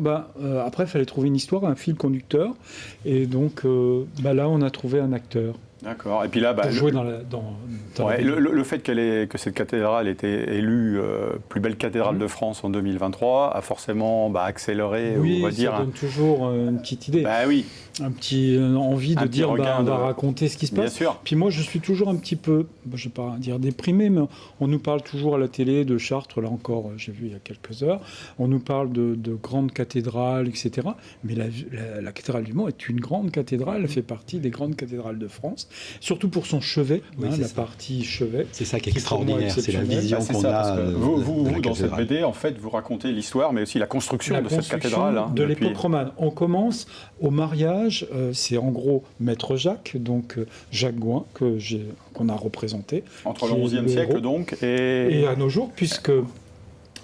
après il fallait trouver une histoire, un fil conducteur, et donc là on a trouvé un acteur. D'accord. Et puis là, pour jouer dans le fait que cette cathédrale ait été élue plus belle cathédrale de France en 2023 a forcément accéléré, oui, on va dire. Ça donne toujours une petite idée. Oui. Un petit envie de dire, on va raconter ce qui se passe. Bien sûr. Puis moi, je suis toujours un petit peu, je ne vais pas dire déprimé, mais on nous parle toujours à la télé de Chartres, là encore, j'ai vu il y a quelques heures, on nous parle de grandes cathédrales, etc. Mais la cathédrale du Mans est une grande cathédrale, elle fait partie des grandes cathédrales de France, surtout pour son chevet, la partie chevet. C'est ça qui est extraordinaire, c'est la vision qu'on a. Vous, dans cette BD, en fait, vous racontez l'histoire, mais aussi la construction de cette cathédrale. De l'époque romane. On commence au mariage. C'est en gros Maître Jacques, donc Jacques Gouin, qu'on a représenté. Entre le XIe siècle, donc, et à nos jours, puisque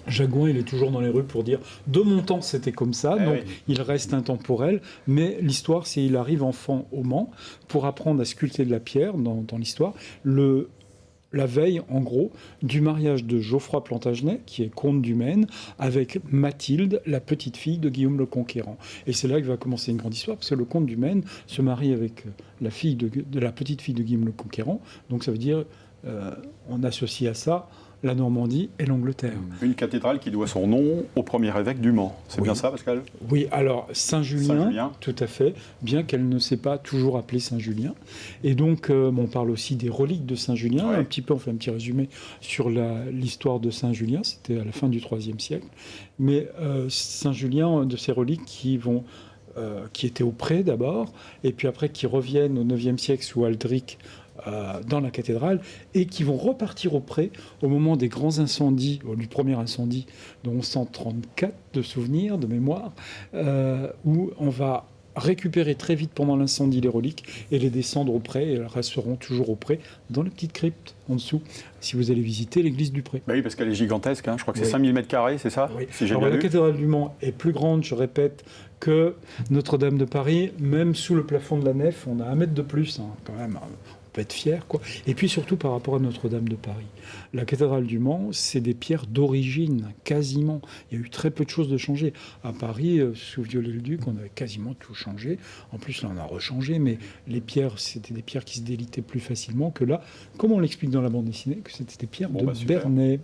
Jacques Gouin, il est toujours dans les rues pour dire « de mon temps, c'était comme ça », donc il reste intemporel. Mais l'histoire, c'est qu'il arrive enfant au Mans pour apprendre à sculpter de la pierre dans l'histoire. La veille, en gros, du mariage de Geoffroy Plantagenet, qui est comte du Maine, avec Mathilde, la petite fille de Guillaume le Conquérant. Et c'est là que va commencer une grande histoire, parce que le comte du Maine se marie avec la petite fille de Guillaume le Conquérant. Donc ça veut dire, on associe à ça la Normandie et l'Angleterre. Une cathédrale qui doit son nom au premier évêque du Mans. C'est bien ça, Pascal ? Oui, alors Saint-Julien, tout à fait, bien qu'elle ne s'est pas toujours appelée Saint-Julien. Et donc, on parle aussi des reliques de Saint-Julien. Un petit peu, on fait un petit résumé sur l'histoire de Saint-Julien. C'était à la fin du IIIe siècle. Mais Saint-Julien, de ces reliques qui étaient au pré d'abord, et puis après qui reviennent au IXe siècle sous Aldric, dans la cathédrale, et qui vont repartir au pré au moment des grands incendies, du premier incendie de 1134, de souvenirs, de mémoire, où on va récupérer très vite pendant l'incendie les reliques et les descendre au pré, et elles resteront toujours au pré, dans la petite crypte en dessous, si vous allez visiter l'église du Pré. Oui, parce qu'elle est gigantesque, je crois que c'est 5000 m², c'est ça ? Oui. Alors, la cathédrale du Mans est plus grande, je répète, que Notre-Dame de Paris. Même sous le plafond de la nef, on a 1 mètre de plus, quand même. On peut être fier, quoi. Et puis surtout par rapport à Notre-Dame de Paris. La cathédrale du Mans, c'est des pierres d'origine, quasiment. Il y a eu très peu de choses de changées. À Paris, sous Viollet-le-Duc, on avait quasiment tout changé. En plus, là, on a rechangé, mais les pierres, c'était des pierres qui se délitaient plus facilement que là, comme on l'explique dans la bande dessinée, que c'était des pierres de Bernay.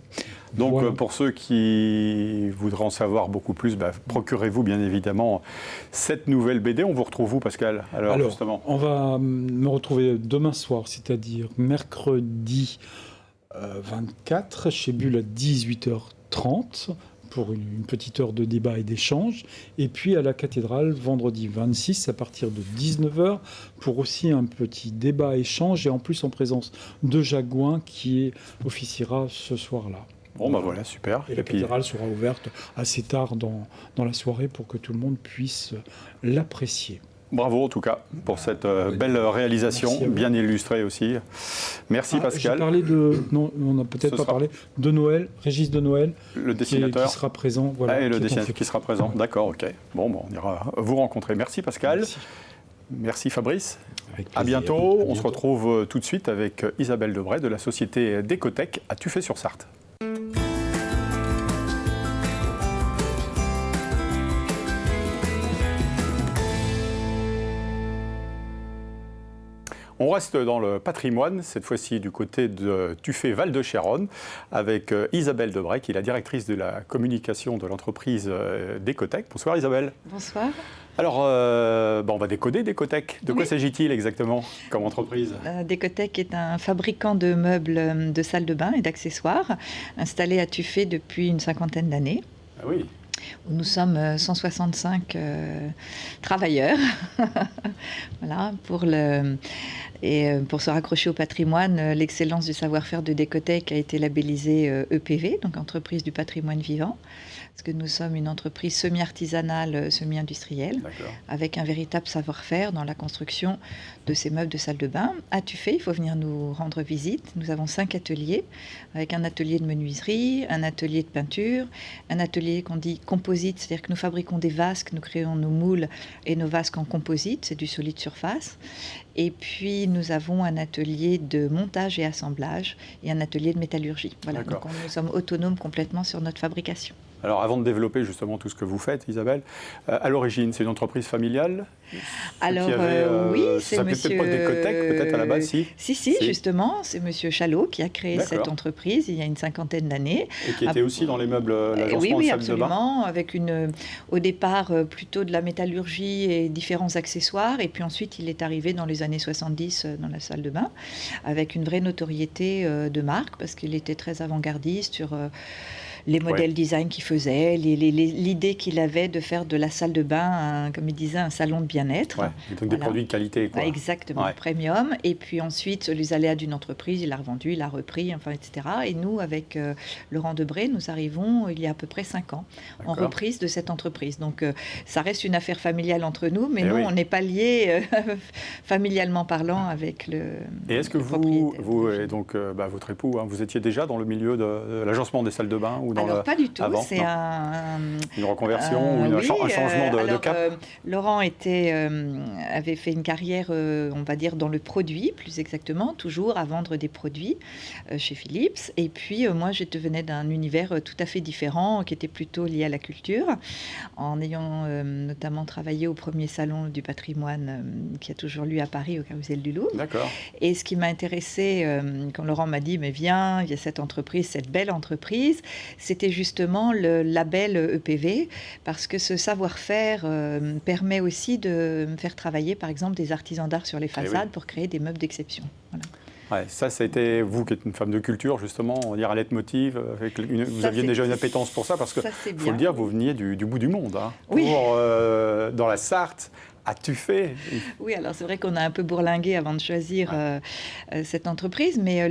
Donc, voilà. Pour ceux qui voudraient en savoir beaucoup plus, procurez-vous bien évidemment cette nouvelle BD. On vous retrouve où, Pascal ? Alors justement, on va me retrouver demain soir, c'est-à-dire mercredi 24, chez Bulle à 18h30, pour une petite heure de débat et d'échange, et puis à la cathédrale vendredi 26 à partir de 19h pour aussi un petit débat-échange, et en plus en présence de Jacques Gouin qui officiera ce soir-là. Bon, voilà, super. Et la cathédrale sera ouverte assez tard dans la soirée pour que tout le monde puisse l'apprécier. Bravo en tout cas pour cette belle réalisation, bien illustrée aussi. Merci Pascal. J'ai parlé non, on n'a peut-être pas parlé de Noël, Régis de Noël, le dessinateur qui sera présent. Voilà, et le dessinateur qui sera présent. D'accord, ok. Bon, on ira vous rencontrer. Merci Pascal. Merci Fabrice. À bientôt. On se retrouve tout de suite avec Isabelle Debray de la société Décotech à Tuffet-sur-Sarthe. On reste dans le patrimoine, cette fois-ci du côté de Tuffet-Val de Chéronne, avec Isabelle Debray, qui est la directrice de la communication de l'entreprise Décotech. Bonsoir Isabelle. Bonsoir. Alors, on va décoder Décotech. De quoi s'agit-il exactement comme entreprise ? Décotech est un fabricant de meubles de salle de bain et d'accessoires, installé à Tuffet depuis une 50aine d'années. Ah oui. Nous sommes 165 travailleurs. Voilà, pour se raccrocher au patrimoine, l'excellence du savoir-faire de Décotech a été labellisée EPV, donc entreprise du patrimoine vivant, parce que nous sommes une entreprise semi-artisanale, semi-industrielle, avec un véritable savoir-faire dans la construction de ces meubles de salle de bain. À Tuffet, il faut venir nous rendre visite. Nous avons 5 ateliers, avec un atelier de menuiserie, un atelier de peinture, un atelier qu'on dit composite, c'est-à-dire que nous fabriquons des vasques, nous créons nos moules et nos vasques en composite, c'est du solide surface. Et puis nous avons un atelier de montage et assemblage et un atelier de métallurgie. Voilà, donc nous sommes autonomes complètement sur notre fabrication. Alors, avant de développer justement tout ce que vous faites, Isabelle, à l'origine, c'est une entreprise familiale? Alors, oui, c'est ça s'appelait peut-être pas Décotech, peut-être à la base, si? Si, justement, c'est Monsieur Chalot qui a créé cette entreprise il y a une 50aine d'années. Et qui était aussi dans les meubles, l'agencement oui, de salle de bain? absolument, avec au départ plutôt de la métallurgie et différents accessoires, et puis ensuite il est arrivé dans les années 70 dans la salle de bain, avec une vraie notoriété de marque, parce qu'il était très avant-gardiste sur les modèles design qu'il faisait, l'idée qu'il avait de faire de la salle de bain, comme il disait, un salon de bien-être. Donc des produits de qualité, quoi. Exactement, premium. Et puis ensuite, les aléas d'une entreprise, il a revendu, il a repris, enfin, etc. Et nous, avec Laurent Debré, nous arrivons il y a à peu près 5 ans en reprise de cette entreprise. Donc ça reste une affaire familiale entre nous, mais nous, on n'est pas liés familialement parlant avec le Et est-ce que vous et donc votre époux, vous étiez déjà dans le milieu de l'agencement des salles de bain? Alors, pas du tout. C'est une reconversion ou un changement de cap? Laurent avait fait une carrière, on va dire, dans le produit, plus exactement, toujours à vendre des produits chez Philips. Et puis, moi, je venais d'un univers tout à fait différent, qui était plutôt lié à la culture, en ayant notamment travaillé au premier salon du patrimoine qui a toujours lieu à Paris, au Carrousel du Louvre. D'accord. Et ce qui m'a intéressé, quand Laurent m'a dit, mais viens, il y a cette entreprise, cette belle entreprise, c'était justement le label EPV, parce que ce savoir-faire permet aussi de faire travailler, par exemple, des artisans d'art sur les façades pour créer des meubles d'exception. Voilà. Ouais, ça a été vous qui êtes une femme de culture, justement, on va dire à leitmotiv. Vous aviez déjà une appétence pour ça, parce que, faut le dire, vous veniez du bout du monde. Dans la Sarthe, à Tuffet. Oui, alors c'est vrai qu'on a un peu bourlingué avant de choisir cette entreprise, mais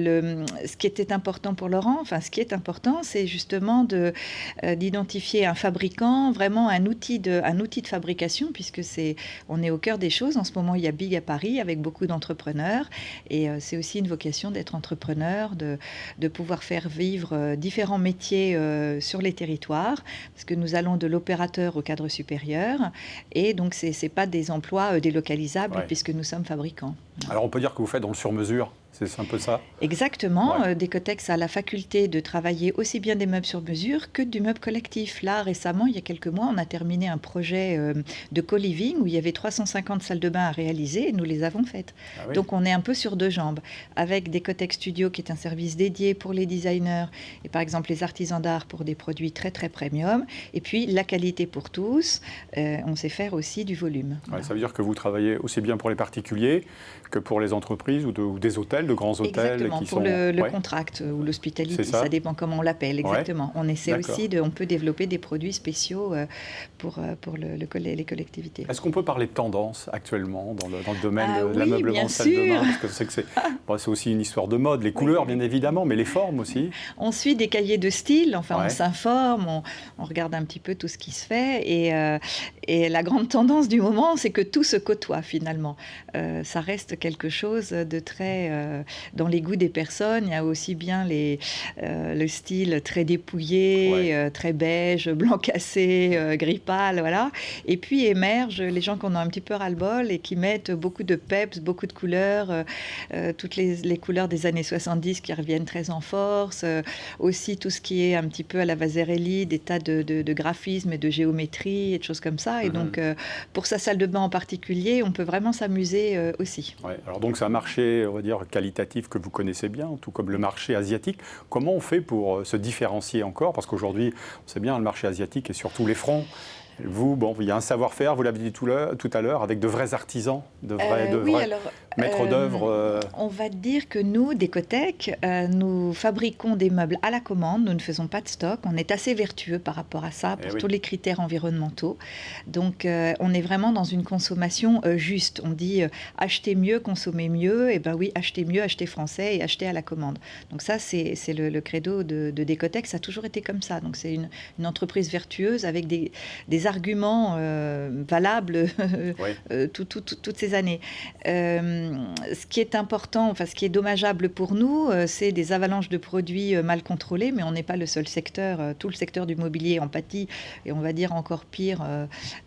ce qui était important pour Laurent, ce qui est important, c'est justement d'identifier un fabricant, vraiment un outil de fabrication, puisque on est au cœur des choses. En ce moment, il y a Big à Paris avec beaucoup d'entrepreneurs, et c'est aussi une vocation d'être entrepreneur, de pouvoir faire vivre différents métiers sur les territoires, parce que nous allons de l'opérateur au cadre supérieur, et donc c'est pas des emplois délocalisables puisque nous sommes fabricants. Alors on peut dire que vous faites dans le sur-mesure, c'est un peu ça? Exactement. Décotex a la faculté de travailler aussi bien des meubles sur mesure que du meuble collectif. Là, récemment, il y a quelques mois, on a terminé un projet de co-living où il y avait 350 salles de bain à réaliser et nous les avons faites. Donc on est un peu sur 2 jambes, avec Décotex Studio qui est un service dédié pour les designers et par exemple les artisans d'art pour des produits très très premium, et puis la qualité pour tous. On sait faire aussi du volume. Voilà. Ça veut dire que vous travaillez aussi bien pour les particuliers que pour les entreprises ou des hôtels, de grands hôtels. Exactement, pour le contract ou l'hospitality, ça dépend comment on l'appelle. Exactement. On essaie aussi on peut développer des produits spéciaux pour les collectivités. Est-ce qu'on peut parler de tendance actuellement dans le domaine de l'ameublement de salle de bain? Parce que c'est aussi une histoire de mode, les couleurs bien évidemment, mais les formes aussi. On suit des cahiers de style, on s'informe, on regarde un petit peu tout ce qui se fait, et la grande tendance du moment, c'est que tout se côtoie finalement. Ça reste quelque chose de très dans les goûts des personnes. Il y a aussi bien le style très dépouillé, très beige, blanc cassé, gris pâle, voilà. Et puis émergent les gens qu'on a un petit peu ras-le-bol et qui mettent beaucoup de peps, beaucoup de couleurs, toutes les couleurs des années 70 qui reviennent très en force, aussi tout ce qui est un petit peu à la Vasarely, des tas de graphismes et de géométrie et de choses comme ça. Et donc, pour sa salle de bain en particulier, on peut vraiment s'amuser aussi. Alors donc c'est un marché, on va dire, qualitatif que vous connaissez bien, tout comme le marché asiatique. Comment on fait pour se différencier encore? Parce qu'aujourd'hui, on sait bien, le marché asiatique est sur tous les fronts. Vous, il y a un savoir-faire, vous l'avez dit tout à l'heure, avec de vrais artisans, de vrais maîtres d'œuvre. On va dire que nous, Décotech, nous fabriquons des meubles à la commande, nous ne faisons pas de stock, on est assez vertueux par rapport à ça, pour tous les critères environnementaux. Donc, on est vraiment dans une consommation juste. On dit acheter mieux, consommer mieux, et oui, acheter mieux, acheter français et acheter à la commande. Donc ça, c'est le credo de Décotech, ça a toujours été comme ça. Donc c'est une entreprise vertueuse avec des arguments valables toutes ces années. Ce qui est important, ce qui est dommageable pour nous, c'est des avalanches de produits mal contrôlés, mais on n'est pas le seul secteur. Tout le secteur du mobilier en pâtit, et on va dire encore pire,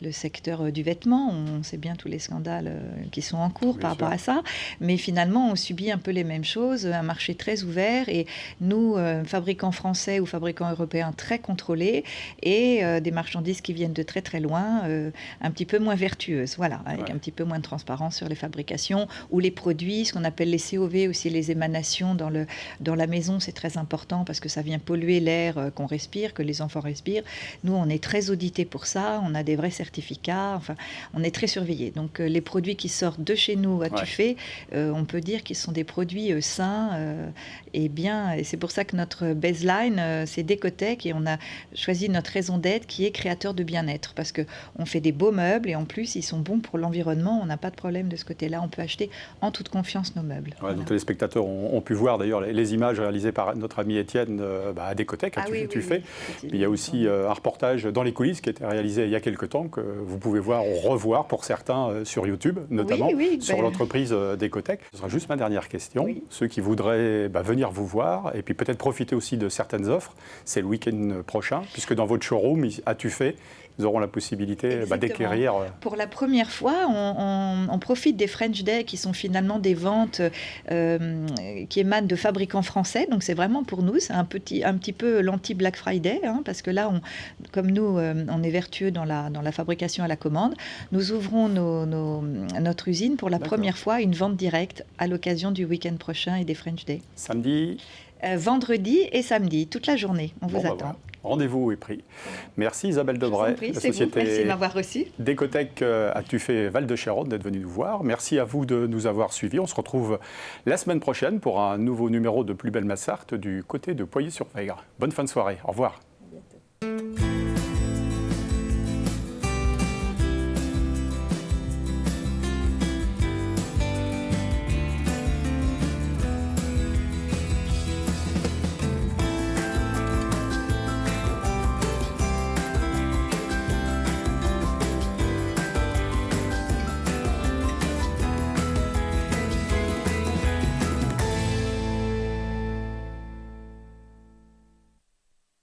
le secteur du vêtement. On sait bien tous les scandales qui sont en cours par rapport à ça, mais finalement, on subit un peu les mêmes choses, un marché très ouvert, et nous, fabricants français ou fabricants européens très contrôlés, et des marchandises qui viennent de très très loin, un petit peu moins vertueuses, avec un petit peu moins de transparence sur les fabrications ou les produits, ce qu'on appelle les COV, aussi les émanations dans la maison, c'est très important parce que ça vient polluer l'air qu'on respire, que les enfants respirent. Nous, on est très audités pour ça, on a des vrais certificats, on est très surveillés. Donc les produits qui sortent de chez nous à Tufé, on peut dire qu'ils sont des produits sains et bien, et c'est pour ça que notre baseline, c'est Décotech, et on a choisi notre raison d'être qui est créateur de bien-être, parce qu'on fait des beaux meubles et en plus ils sont bons pour l'environnement, on n'a pas de problème de ce côté-là, on peut acheter en toute confiance nos meubles. Donc les spectateurs ont pu voir d'ailleurs les images réalisées par notre ami Étienne à Décotech, à Tufé. Il y a aussi un reportage dans les coulisses qui a été réalisé il y a quelques temps, que vous pouvez voir ou revoir pour certains sur YouTube, notamment sur l'entreprise Décotech. Ce sera juste ma dernière question. Ceux qui voudraient venir vous voir et puis peut-être profiter aussi de certaines offres, c'est le week-end prochain, puisque dans votre showroom à Tufé, ils auront la possibilité d'acquérir. Pour la première fois, on profite des French Day, qui sont finalement des ventes qui émanent de fabricants français. Donc c'est vraiment pour nous, c'est un petit peu l'anti-Black Friday, parce que là, comme nous, on est vertueux dans la fabrication à la commande. Nous ouvrons notre usine pour la première fois, une vente directe à l'occasion du week-end prochain et des French Day. Samedi vendredi et samedi, toute la journée. On vous attend. Voilà. Rendez-vous est pris. Merci Isabelle Debray, de la société merci de m'avoir reçu. Décotech à Tufé Val-de-Chéronne, d'être venue nous voir. Merci à vous de nous avoir suivis. On se retrouve la semaine prochaine pour un nouveau numéro de Plus belle Massart du côté de Poyer-sur-Pègre. Bonne fin de soirée. Au revoir. À bientôt.